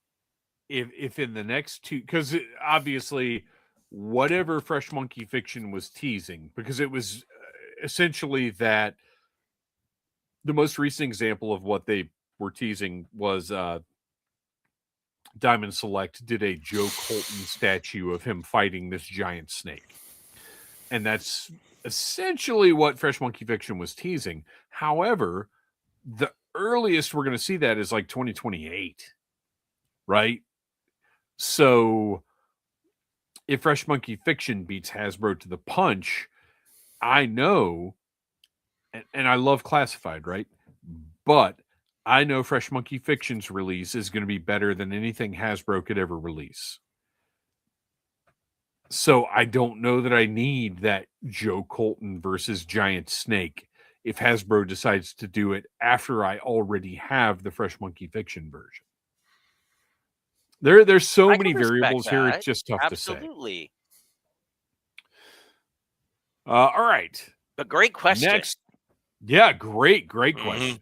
if in the next two, because obviously whatever Fresh Monkey Fiction was teasing, because it was essentially that the most recent example of what they were teasing was Diamond Select did a Joe Colton statue of him fighting this giant snake. And that's essentially what Fresh Monkey Fiction was teasing. However, the earliest we're going to see that is like 2028, right? So if Fresh Monkey Fiction beats Hasbro to the punch, I know, and I love Classified, right? But I know Fresh Monkey Fiction's release is going to be better than anything Hasbro could ever release. So I don't know that I need that Joe Colton versus Giant Snake if Hasbro decides to do it after I already have the Fresh Monkey Fiction version. There's so many variables here, it's just tough to say. Absolutely. All right. But great question. Next. Yeah, great question.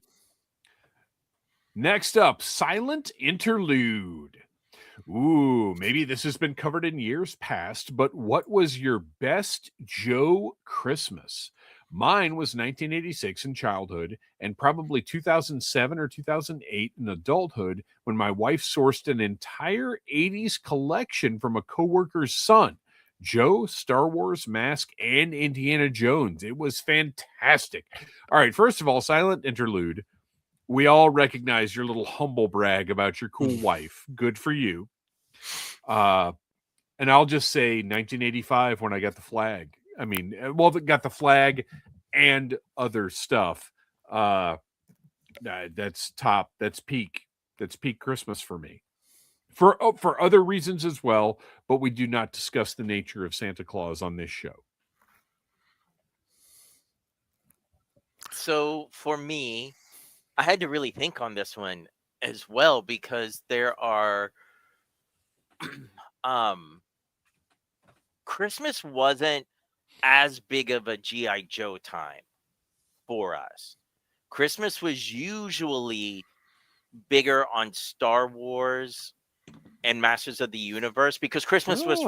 Next up, Silent Interlude. Ooh, maybe this has been covered in years past, but what was your best Joe Christmas? Mine was 1986 in childhood and probably 2007 or 2008 in adulthood when my wife sourced an entire 80s collection from a coworker's son. Joe, Star Wars, Mask, and Indiana Jones. It was fantastic. All right, first of all, Silent Interlude. We all recognize your little humble brag about your cool wife. Good for you. And I'll just say 1985 when I got the flag. I mean, well, got the flag and other stuff. That's top. That's peak. That's peak Christmas for me. For other reasons as well, but we do not discuss the nature of Santa Claus on this show. So for me, I had to really think on this one as well because there are Christmas wasn't as big of a G.I. Joe time for us. Christmas was usually bigger on Star Wars and Masters of the Universe because Christmas was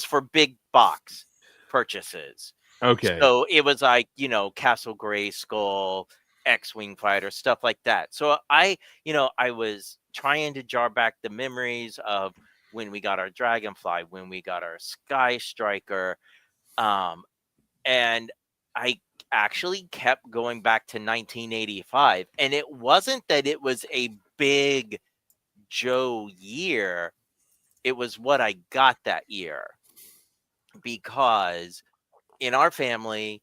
for big box purchases. Okay. So it was like, Castle Grayskull, X-Wing fighter, stuff like that. So I was trying to jar back the memories of when we got our Dragonfly, when we got our Sky Striker, and I actually kept going back to 1985. And it wasn't that it was a big Joe year. It was what I got that year. Because in our family,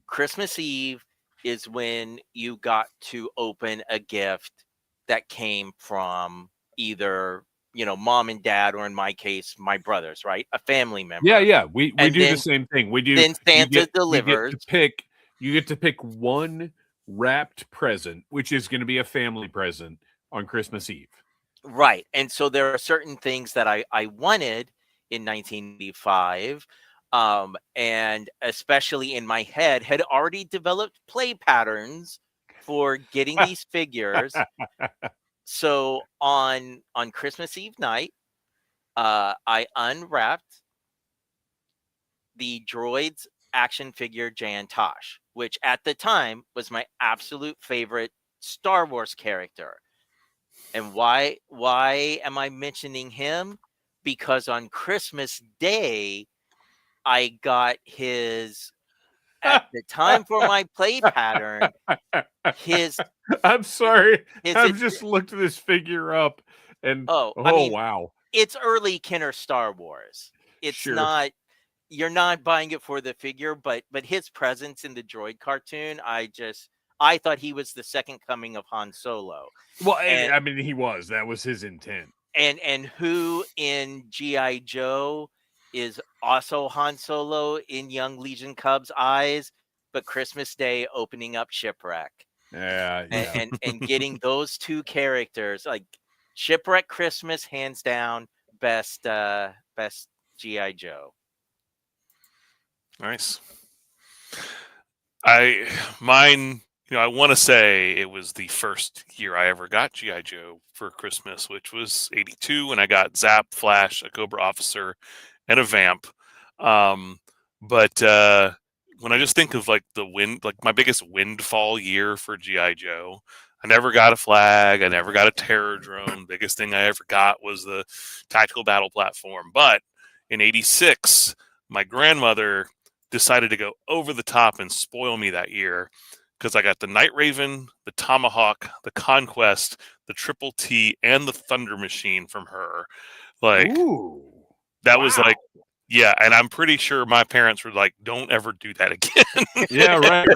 Christmas Eve is when you got to open a gift that came from either, mom and dad, or in my case, my brothers, right? A family member. Yeah. We do the same thing. We do. Then Santa delivers. You get to pick one wrapped present, which is going to be a family present on Christmas Eve. Right. And so there are certain things that I wanted in 1985. And especially in my head, had already developed play patterns for getting these figures. So on Christmas Eve night, I unwrapped the Droids action figure Jan Tosh, which at the time was my absolute favorite Star Wars character. And why am I mentioning him? Because on Christmas Day, I got his, at the time for my play pattern, I'm sorry. I've just looked this figure up and wow. It's early Kenner Star Wars. It's not, you're not buying it for the figure, but his presence in the droid cartoon, I thought he was the second coming of Han Solo. Well, I mean, he was. That was his intent. And who in G.I. Joe is also Han Solo in Young Legion Cub's eyes, but Christmas Day opening up Shipwreck. Yeah. And getting those two characters, like Shipwreck Christmas, hands down, best G.I. Joe. Nice. Mine I want to say it was the first year I ever got G.I. Joe for Christmas, which was 82, and I got Zap, Flash, a Cobra Officer, and a Vamp. But when I just think of like my biggest windfall year for G.I. Joe, I never got a flag. I never got a terror drone. Biggest thing I ever got was the tactical battle platform. But in 86, my grandmother decided to go over the top and spoil me that year, because I got the Night Raven, the Tomahawk, the Conquest, the Triple T, and the Thunder Machine from her. Like, Ooh, that was like, yeah, and I'm pretty sure my parents were like, "Don't ever do that again." Yeah, right.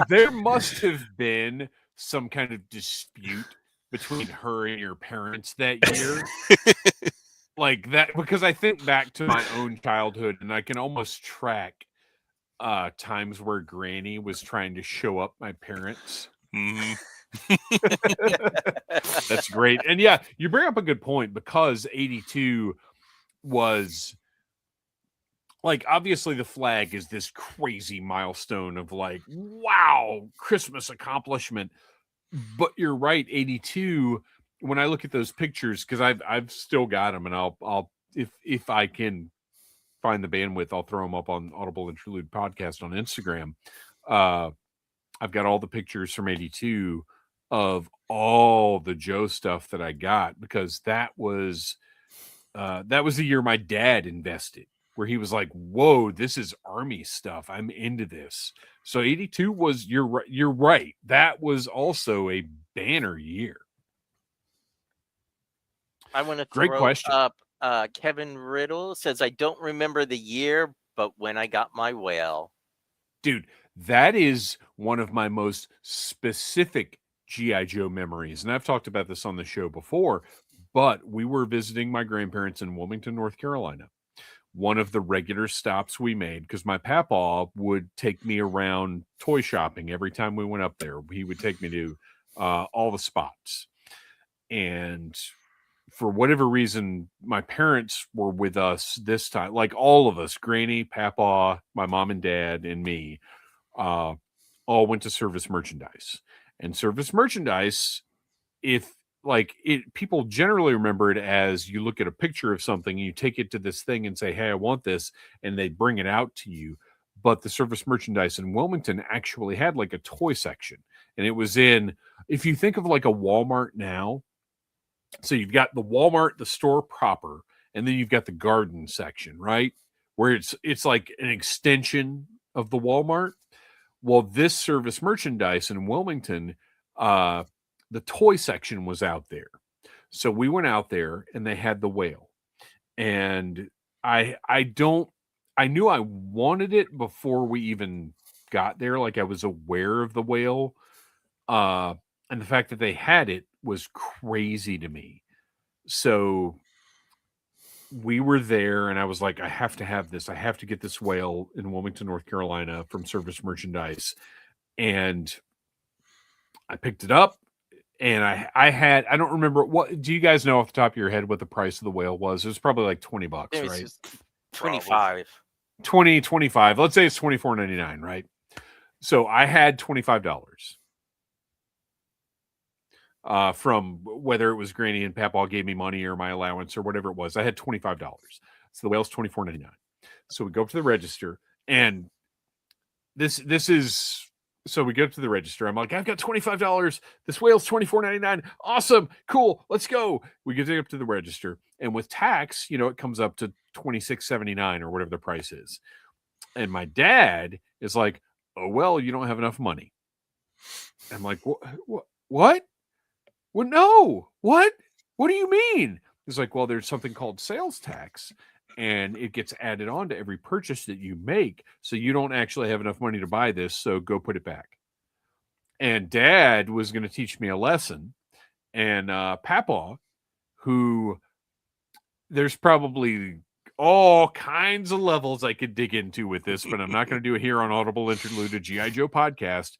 There must have been some kind of dispute between her and your parents that year. Like that, because I think back to my own childhood and I can almost track times where Granny was trying to show up my parents. Mhm. That's great. And yeah, you bring up a good point, because 82 was like, obviously the flag is this crazy milestone of like, wow, Christmas accomplishment. But you're right, 82, when I look at those pictures, because I've still got them, and I'll if I can find the bandwidth, I'll throw them up on Audible Interlude podcast on Instagram. I've got all the pictures from 82 of all the Joe stuff that I got, because that was the year my dad invested, where he was like, whoa, this is Army stuff, I'm into this. So 82 was, you're right, that was also a banner year. I want to Great throw question. up Kevin Riddle says, I don't remember the year, but when I got my whale. Dude, that is one of my most specific G.I. Joe memories. And I've talked about this on the show before, but we were visiting my grandparents in Wilmington, North Carolina. One of the regular stops we made, because my papa would take me around toy shopping every time we went up there. He would take me to all the spots. And for whatever reason, my parents were with us this time, like all of us, Granny, Papa, my mom and dad, and me, all went to Service Merchandise. And Service Merchandise, people generally remember it as, you look at a picture of something, you take it to this thing and say, hey, I want this, and they bring it out to you. But the Service Merchandise in Wilmington actually had like a toy section, and it was in, if you think of like a Walmart now, so you've got the Walmart, the store proper, and then you've got the garden section, right? Where it's like an extension of the Walmart. Well, this Service Merchandise in Wilmington, the toy section was out there. So we went out there and they had the whale. And I knew I wanted it before we even got there. Like, I was aware of the whale. And the fact that they had it was crazy to me. So we were there and I was like, I have to have this. I have to get this whale in Wilmington, North Carolina from Service Merchandise. And I picked it up, and I don't remember, what do you guys know off the top of your head what the price of the whale was? It was probably like $20, right? 25. 25. Let's say it's $24.99, right? So I had $25. From whether it was Granny and Papaw gave me money or my allowance or whatever it was, I had $25. So the whale's $24.99. So we go up to the register, and this is, so we go to the register. I'm like, I've got $25. This whale's $24.99. Awesome, cool, let's go. We get up to the register, and with tax, it comes up to $26.79 or whatever the price is. And my dad is like, oh well, you don't have enough money. I'm like, what? Well, no. What do you mean? He's like, well, there's something called sales tax, and it gets added on to every purchase that you make. So you don't actually have enough money to buy this. So go put it back. And Dad was going to teach me a lesson. And Papa, who, there's probably all kinds of levels I could dig into with this, but I'm not going to do it here on Audible Interlude, a G.I. Joe podcast.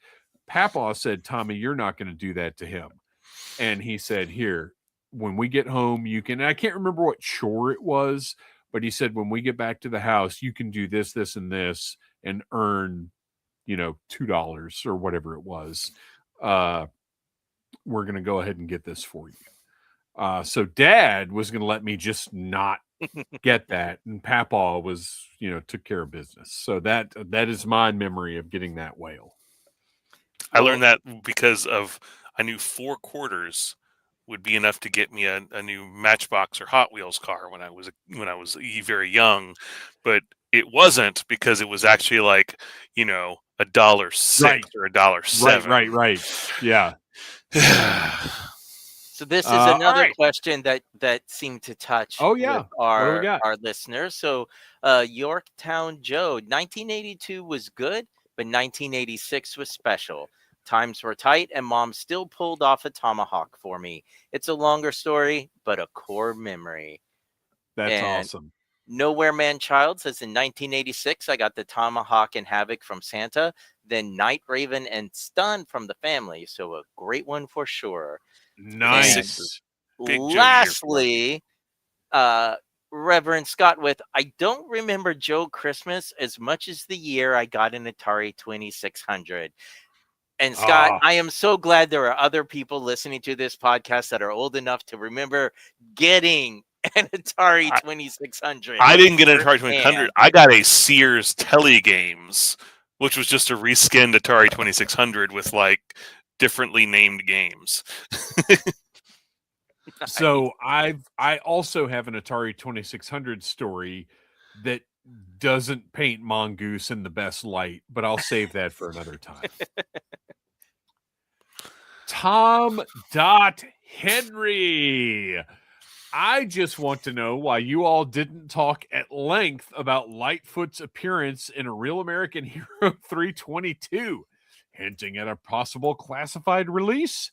Papa said, Tommy, you're not going to do that to him. And he said, here, when we get home, you can, I can't remember what chore it was, but he said, when we get back to the house, you can do this, this, and this, and earn, $2 or whatever it was. We're going to go ahead and get this for you. So Dad was going to let me just not get that, and Papa was, took care of business. So that is my memory of getting that whale. I learned that because I knew 4 quarters would be enough to get me a new Matchbox or Hot Wheels car when I was very young, but it wasn't, because it was actually like $1.06 or $1.07. Right. Yeah. So this is another right. question that seemed to touch with our listeners. So Yorktown Joe, 1982 was good, but 1986 was special. Times were tight, and Mom still pulled off a tomahawk for me. It's a longer story, but a core memory. That's awesome. Nowhere Man Child says, in 1986, I got the Tomahawk and Havoc from Santa, then Night Raven and Stun from the family. So a great one for sure. Nice. Lastly, Reverend Scott with, I don't remember Joe Christmas as much as the year I got an Atari 2600. And Scott, I am so glad there are other people listening to this podcast that are old enough to remember getting an Atari 2600. I didn't get an Atari 2600. I got a Sears Telegames, which was just a reskinned Atari 2600 with like differently named games. So I also have an Atari 2600 story that doesn't paint Mongoose in the best light, but I'll save that for another time. Tom.Henry. I just want to know why you all didn't talk at length about Lightfoot's appearance in A Real American Hero 322, hinting at a possible classified release.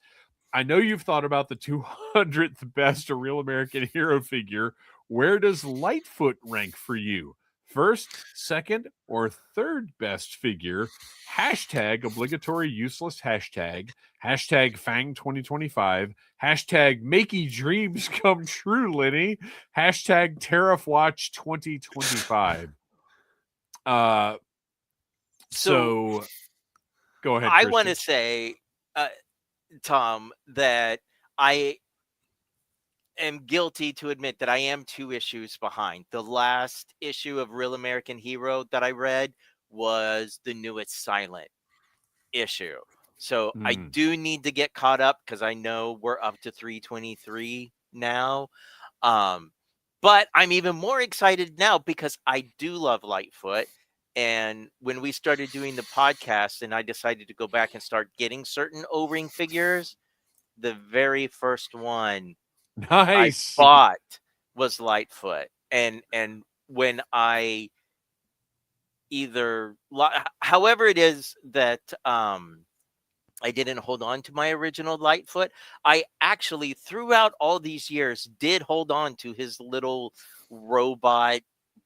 I know you've thought about the 200th best A Real American Hero figure. Where does Lightfoot rank for you? First, second, or third best figure? Hashtag obligatory useless hashtag. Hashtag Fang 2025. Hashtag Makey Dreams Come True, Lenny. Hashtag Tariff Watch 2025. So go ahead, I Kristian. want to say, Tom, that I am guilty to admit that I am 2 issues behind. The last issue of Real American Hero that I read was the newest silent issue. So I do need to get caught up, because I know we're up to 323 now. But I'm even more excited now because I do love Lightfoot. And when we started doing the podcast and I decided to go back and start getting certain O-ring figures, the very first one I bought was Lightfoot. And when I however it is that I didn't hold on to my original Lightfoot, I actually throughout all these years did hold on to his little robot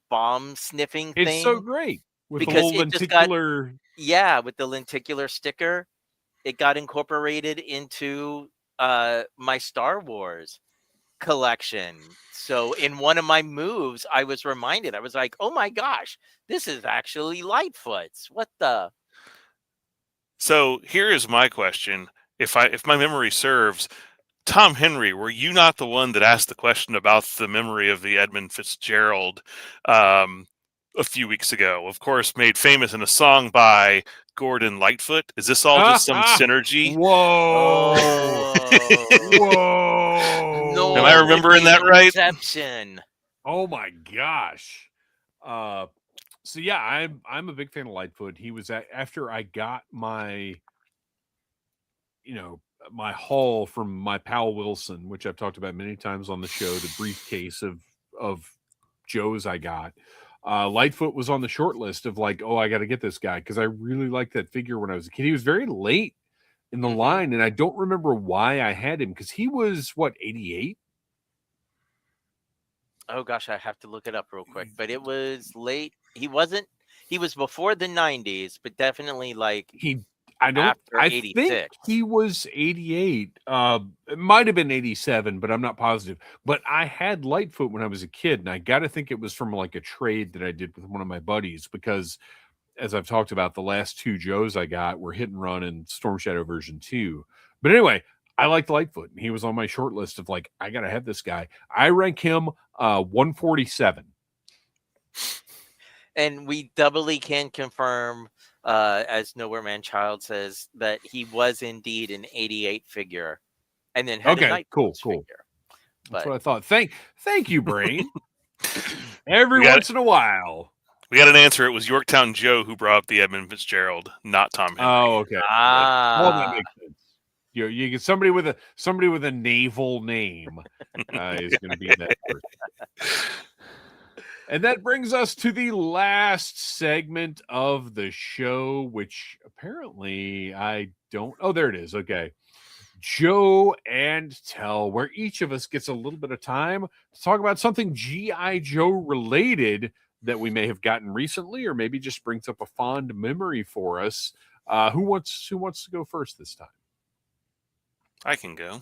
bomb sniffing thing. It's so great. With because the lenticular... with the lenticular sticker, it got incorporated into my Star Wars collection. So in one of my moves, I was reminded, I was like, oh my gosh, this is actually Lightfoot's. What the? So here is my question. If my memory serves, Tom Henry, were you not the one that asked the question about the memory of the Edmund Fitzgerald a few weeks ago? Of course, made famous in a song by Gordon Lightfoot. Is this all just some synergy? Whoa. Whoa. No, am I remembering that right? Inception. Oh my gosh. So yeah, I'm a big fan of Lightfoot. He was after I got my my haul from my pal Wilson, which I've talked about many times on the show, the briefcase of Joe's I got. Lightfoot was on the short list of like, oh, I got to get this guy because I really liked that figure when I was a kid. He was very late in the line, and I don't remember why I had him because he was 88. Oh gosh, I have to look it up real quick, but it was late. He was before the 90s, but definitely like I think he was 88. It might have been 87, but I'm not positive. But I had Lightfoot when I was a kid, and I got to think it was from like a trade that I did with one of my buddies because as I've talked about, the last 2 Joes I got were Hit and Run and Storm Shadow version 2. But anyway, I liked Lightfoot, and he was on my short list of like, I gotta have this guy. I rank him 147. And we doubly can confirm, as Nowhere Man Child says, that he was indeed an 88 figure, and then had a Night cool. figure. That's what I thought. Thank you, Brain. Every once in a while. We got an answer. It was Yorktown Joe who brought up the Edmund Fitzgerald, not Tom Henry. Oh, okay. Ah, well, that makes sense. You get somebody with a naval name is going to be that person. And that brings us to the last segment of the show, which apparently I don't. Oh, there it is. Okay. Joe and Tell, where each of us gets a little bit of time to talk about something G.I. Joe related that we may have gotten recently, or maybe just brings up a fond memory for us. Who wants to go first this time? I can go.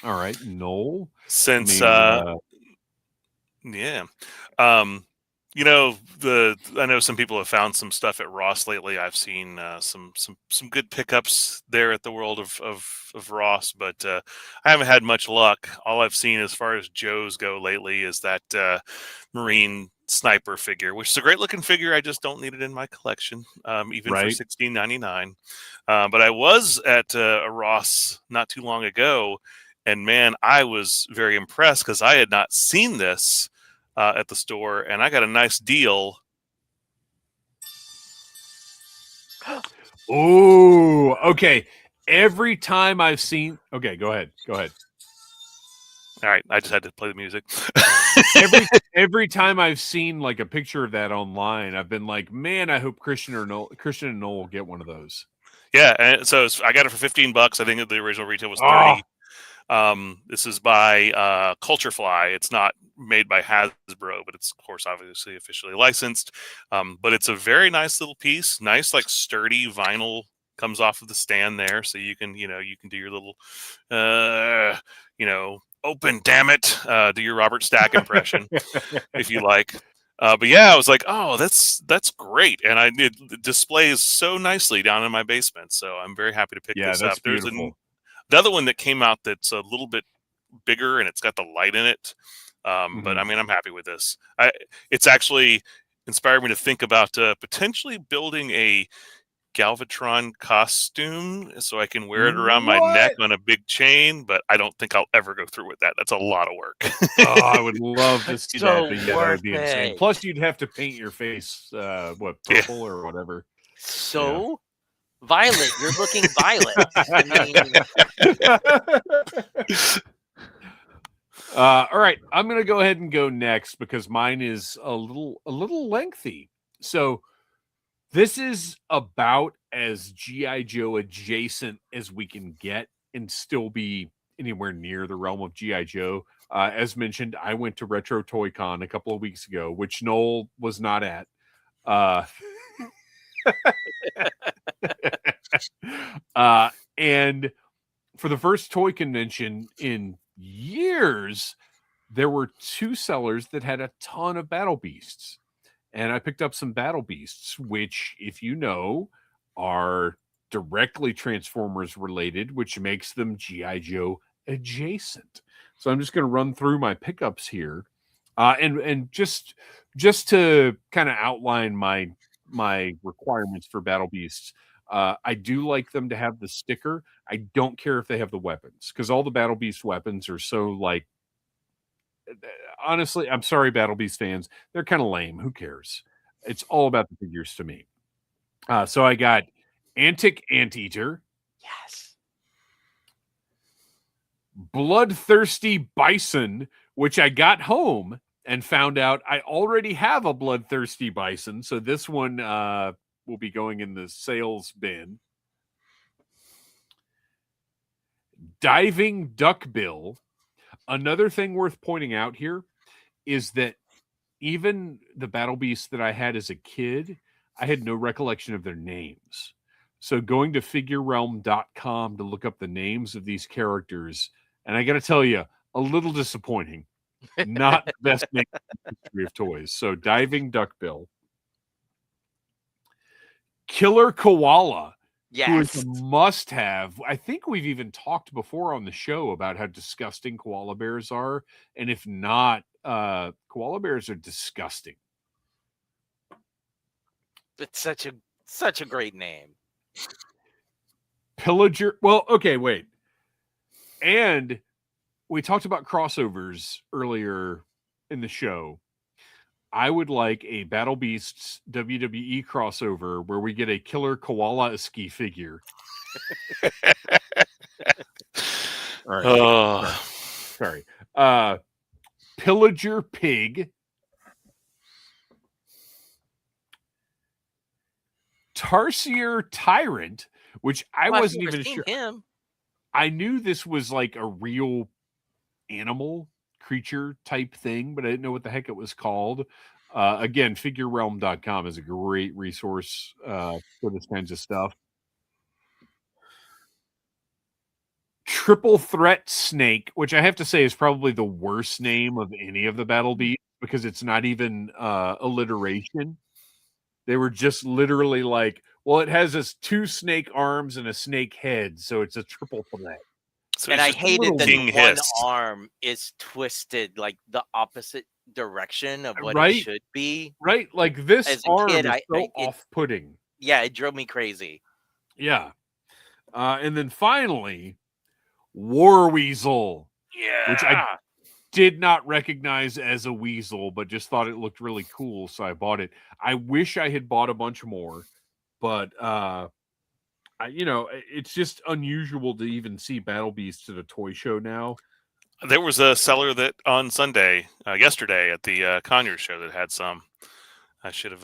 All right, Noel. Since yeah. I know some people have found some stuff at Ross lately. I've seen some good pickups there at the World of Ross, but I haven't had much luck. All I've seen as far as Joes go lately is that Marine sniper figure, which is a great looking figure. I just don't need it in my collection, even for $16.99. But I was at a Ross not too long ago, and man, I was very impressed because I had not seen this at the store, and I got a nice deal. Oh, okay. Every time I've seen, okay, go ahead. All right, I just had to play the music. every time I've seen like a picture of that online, I've been like, man, I hope Kristian and Noel will get one of those. Yeah, and so I got it for $15. I think the original retail was $30. This is by Culture Fly. It's not made by Hasbro, but it's of course obviously officially licensed. But it's a very nice little piece. Nice, like sturdy vinyl comes off of the stand there, so you can do your little open, damn it, do your Robert Stack impression if you like. But yeah, I was like, oh, that's great, and it displays so nicely down in my basement. So I'm very happy to pick this up. There's another one that came out that's a little bit bigger and it's got the light in it. But I mean, I'm happy with this. It's actually inspired me to think about potentially building a Galvatron costume so I can wear it around my neck on a big chain, but I don't think I'll ever go through with that. That's a lot of work. I would love to see that. But yeah, that would be insane. insane. Plus, you'd have to paint your face, purple or whatever. So violet. You're looking violet. All right, I'm gonna go ahead and go next because mine is a little lengthy. So this is about as G.I. Joe adjacent as we can get and still be anywhere near the realm of G.I. Joe. As mentioned, I went to Retro Toy Con a couple of weeks ago, which Noel was not at. And for the first toy convention in years, there were 2 sellers that had a ton of Battle Beasts. And I picked up some Battle Beasts, which, if you know, are directly Transformers related, which makes them G.I. Joe adjacent. So I'm just going to run through my pickups here. And just to kind of outline my requirements for Battle Beasts, I do like them to have the sticker. I don't care if they have the weapons, because all the Battle Beast weapons are so like, honestly, I'm sorry, Battle Beast fans, they're kind of lame. Who cares? It's all about the figures to me. So I got Antic Anteater. Yes. Bloodthirsty Bison, which I got home and found out I already have a Bloodthirsty Bison. So this one will be going in the sales bin. Diving Duckbill. Another thing worth pointing out here is that even the Battle Beasts that I had as a kid, I had no recollection of their names. So going to figurerealm.com to look up the names of these characters, and I got to tell you, a little disappointing. Not the best name in the history of toys. So Diving Duckbill. Killer Koala. Who is Yes. a must-have. I think we've even talked before on the show about how disgusting koala bears are, and if not, koala bears are disgusting. It's such a great name. Pillager. Well, okay, wait. And we talked about crossovers earlier in the show. I would like a Battle Beasts WWE crossover where we get a Killer Koala ski figure. All right. Sorry. Pillager Pig. Tarsier Tyrant, which I wasn't even sure. Him. I knew this was like a real animal creature type thing, but I didn't know what the heck it was called. Again, figurerealm.com is a great resource for this kinds of stuff. Triple Threat Snake, which I have to say is probably the worst name of any of the Battle Beasts because it's not even alliteration. They were just literally like, well, it has us 2 snake arms and a snake head, so it's a triple threat. So and I hated that one arm is twisted like the opposite direction of what it should be. Right, like this arm is so off-putting. Yeah, it drove me crazy. Yeah. And then finally, War Weasel. Yeah. Which I did not recognize as a weasel, but just thought it looked really cool, so I bought it. I wish I had bought a bunch more, but it's just unusual to even see Battle Beasts at a toy show now. There was a seller that on Sunday, yesterday at the Conyers show that had some. I should have.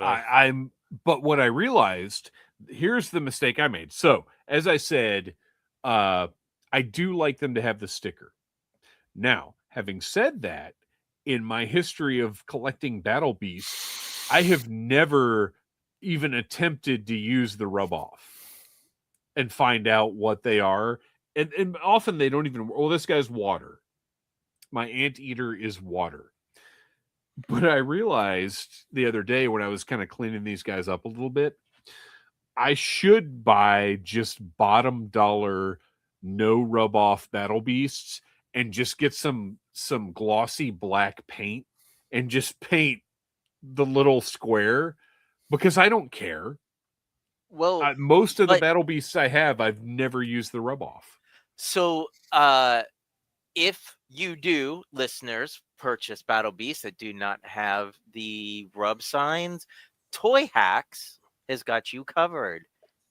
But what I realized, here's the mistake I made. So, as I said, I do like them to have the sticker. Now, having said that, in my history of collecting Battle Beasts, I have never even attempted to use the rub off and find out what they are. And often they don't even, well, this guy's water. My anteater is water. But I realized the other day when I was kind of cleaning these guys up a little bit, I should buy just bottom dollar, no rub off Battle Beasts and just get some glossy black paint and just paint the little square because I don't care. Well, most of the Battle Beasts I have, I've never used the rub off. So, if you do, listeners, purchase Battle Beasts that do not have the rub signs, Toy Hacks has got you covered.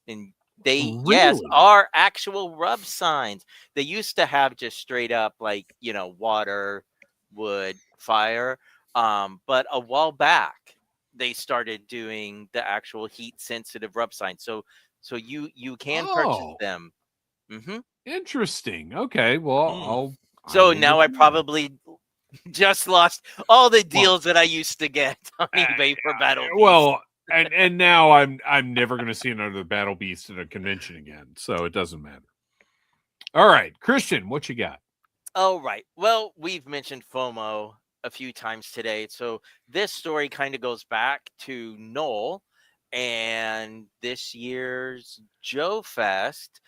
And they, yes, are actual rub signs. They used to have just straight up like, water, wood, fire. But a while back, they started doing the actual heat sensitive rub signs. So you can purchase them. Mm-hmm. Interesting. Okay. Well, now I probably just lost all the deals that I used to get on eBay for Battle Beast. Well, and now I'm never going to see another Battle Beast at a convention again, so it doesn't matter. All right, Kristian, what you got? All right. Well, we've mentioned FOMO a few times today, so this story kind of goes back to Noel and this year's Joe Fest.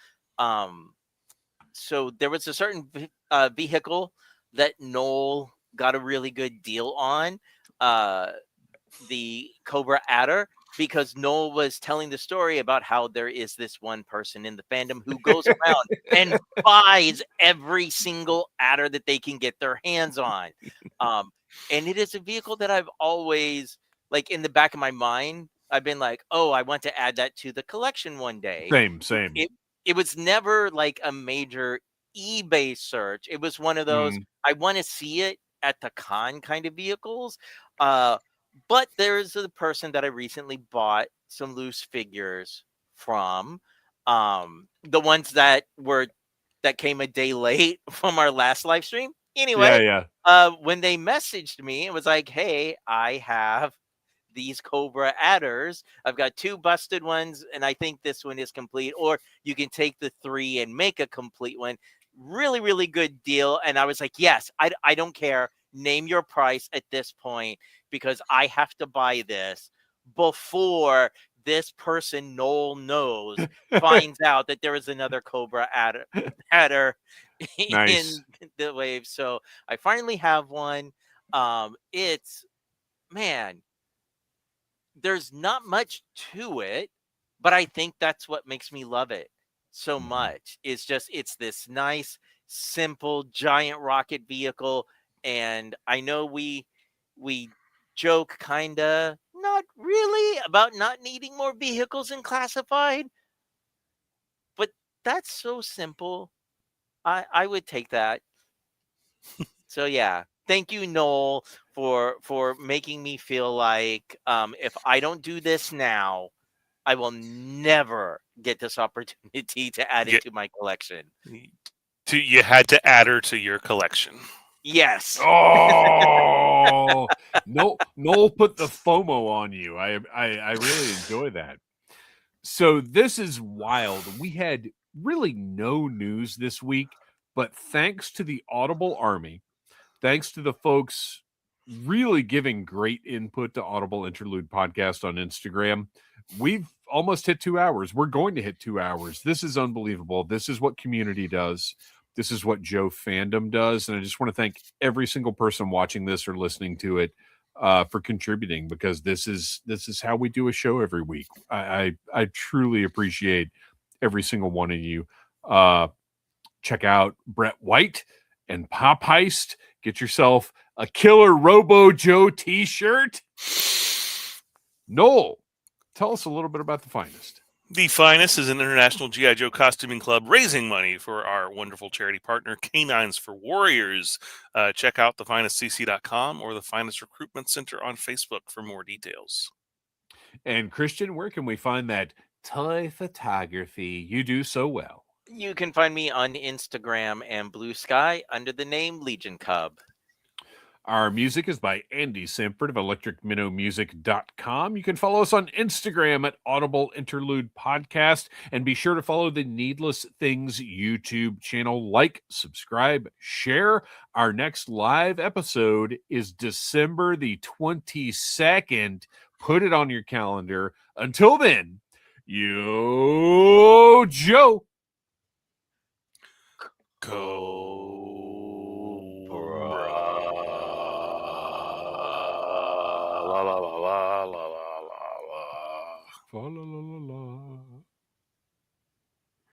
So there was a certain vehicle that Noel got a really good deal on, the Cobra Adder, because Noel was telling the story about how there is this one person in the fandom who goes around and buys every single adder that they can get their hands on. And it is a vehicle that I've always, like, in the back of my mind, I've been like, oh, I want to add that to the collection one day. Same. It was never like a major eBay search. It was one of those, I want to see it at the con kind of vehicles. But there's a person that I recently bought some loose figures from, the ones that came a day late from our last live stream. Anyway, when they messaged me, it was like, hey, I have these Cobra adders. I've got 2 busted ones, and I think this one is complete. Or you can take the 3 and make a complete one. Really, really good deal. And I was like, yes, I don't care. Name your price at this point because I have to buy this before this person Noel knows finds out that there is another Cobra adder Nice. in the wave. So I finally have one. It's, man, there's not much to it, but I think that's what makes me love it so much. It's this nice, simple, giant rocket vehicle. And I know we joke kinda, not really, about not needing more vehicles in classified, but that's so simple. I would take that. So yeah, thank you, Noel, for making me feel like, if I don't do this now, I will never get this opportunity to add it to my collection. You had to add her to your collection. Yes. Oh, Noel put the FOMO on you. I really enjoy that. So this is wild. We had really no news this week, but thanks to the Audible Army, thanks to the folks really giving great input to Audible Interlude podcast on Instagram, we've almost hit 2 hours. We're going to hit 2 hours. This is unbelievable. This is what community does. This is what Joe Fandom does. And I just want to thank every single person watching this or listening to it for contributing, because this is how we do a show every week. I truly appreciate every single one of you. Check out Brett White and Pop Heist. Get yourself a killer Robo Joe t-shirt. Noel, tell us a little bit about The Finest. The Finest is an international G.I. Joe costuming club raising money for our wonderful charity partner, Canines for Warriors. Check out thefinestcc.com or the Finest Recruitment Center on Facebook for more details. And Kristian, where can we find that toy photography you do so well? You can find me on Instagram and Blue Sky under the name Legion Cub. Our music is by Andy Samford of electricminnowmusic.com. You can follow us on Instagram at Audible Interlude Podcast, and be sure to follow the Needless Things YouTube channel. Like, subscribe, share. Our next live episode is December the 22nd. Put it on your calendar. Until then, yo, Joe. La la la la la la la la. La la la la la.